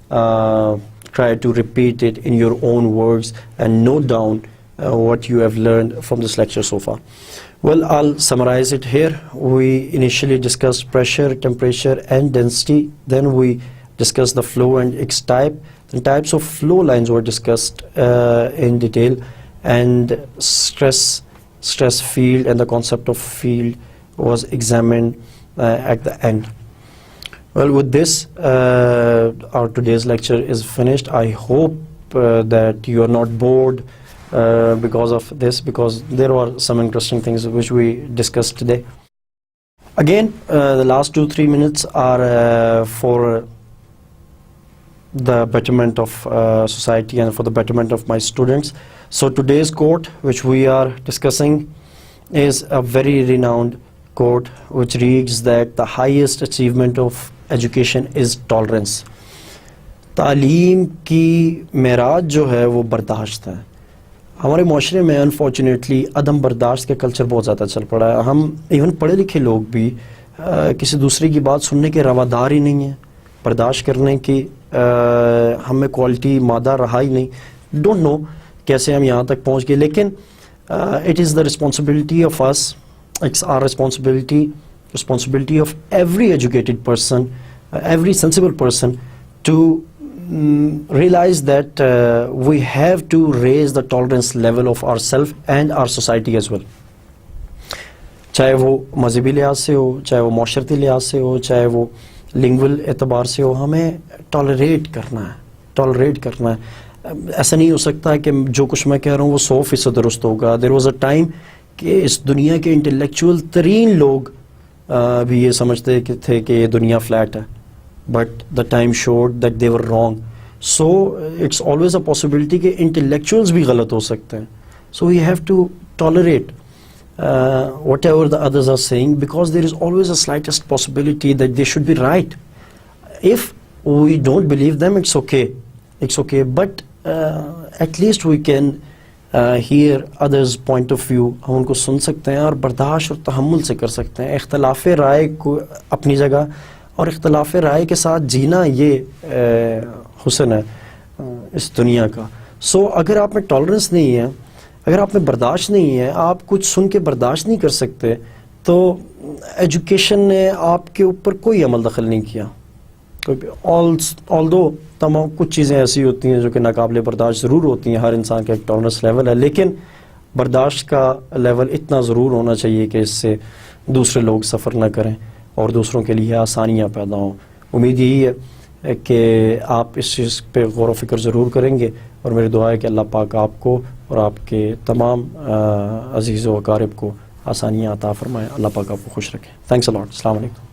try to repeat it in your own words and note down what you have learned from this lecture so far. Well, I'll summarize it here. We initially discussed pressure, temperature and density. Then we discussed the flow and its type. The types of flow lines were discussed in detail, and stress field and the concept of field was examined at the end. Well, with this, our today's lecture is finished. I hope that you are not bored because of this, because there were some interesting things which we discussed today. Again, the last 2-3 minutes are for the betterment of society and for the betterment of my students. So today's quote which we are discussing is a very renowned quote which reads that the highest achievement of education is tolerance. تعلیم کی معراج جو ہے وہ برداشت ہے. ہمارے معاشرے میں انفارچونیٹلی عدم برداشت کا کلچر بہت زیادہ چل پڑا ہے. ہم ایون پڑھے لکھے لوگ بھی کسی دوسرے کی بات سننے کے روادار ہی نہیں ہیں, برداشت کرنے کی ہمیں کوالٹی مادہ رہا ہی نہیں. ڈونٹ نو کیسے ہم یہاں تک پہنچ گئے, لیکن it is the responsibility of us, it's our responsibility of every educated person, every sensible person to realize that we have to raise the tolerance level of ourselves and our society as well. چاہے وہ مذہبی لحاظ سے ہو, چاہے وہ معاشرتی لحاظ سے ہو, چاہے وہ لنگول اعتبار سے ہو, ہمیں ٹالریٹ کرنا ہے. ایسا نہیں ہو سکتا کہ جو کچھ میں کہہ رہا ہوں وہ 100% درست ہوگا. دیر واز اے ٹائم کہ اس دنیا کے انٹلیکچوئل ترین لوگ بھی یہ سمجھتے تھے کہ یہ دنیا فلیٹ ہے, but the time showed that they were wrong. So it's always a possibility کہ intellectuals بھی غلط ہو سکتے ہیں. So we have to tolerate whatever the others are saying, because there is always a slightest possibility that they should be right. If we don't believe them, it's okay, but at least we can hear others' point of view. ہم ان کو سن سکتے ہیں اور برداشت اور تحمل سے کر سکتے ہیں. اختلاف رائے کو اپنی جگہ, اور اختلاف رائے کے ساتھ جینا یہ حسن ہے اس دنیا کا. سو اگر آپ میں ٹالرنس نہیں ہے, اگر آپ میں برداشت نہیں ہے, آپ کچھ سن کے برداشت نہیں کر سکتے, تو ایجوکیشن نے آپ کے اوپر کوئی عمل دخل نہیں کیا. آلدو تمام کچھ چیزیں ایسی ہوتی ہیں جو کہ ناقابل برداشت ضرور ہوتی ہیں, ہر انسان کا ایک ٹالرنس لیول ہے, لیکن برداشت کا لیول اتنا ضرور ہونا چاہیے کہ اس سے دوسرے لوگ سفر نہ کریں اور دوسروں کے لیے آسانیاں پیدا ہوں. امید یہی ہے کہ آپ اس چیز پہ غور و فکر ضرور کریں گے, اور میری دعا ہے کہ اللہ پاک آپ کو اور آپ کے تمام عزیز و اقارب کو آسانیاں عطا فرمائے. اللہ پاک آپ کو خوش رکھے. تھینکس اے لاٹ. السلام علیکم.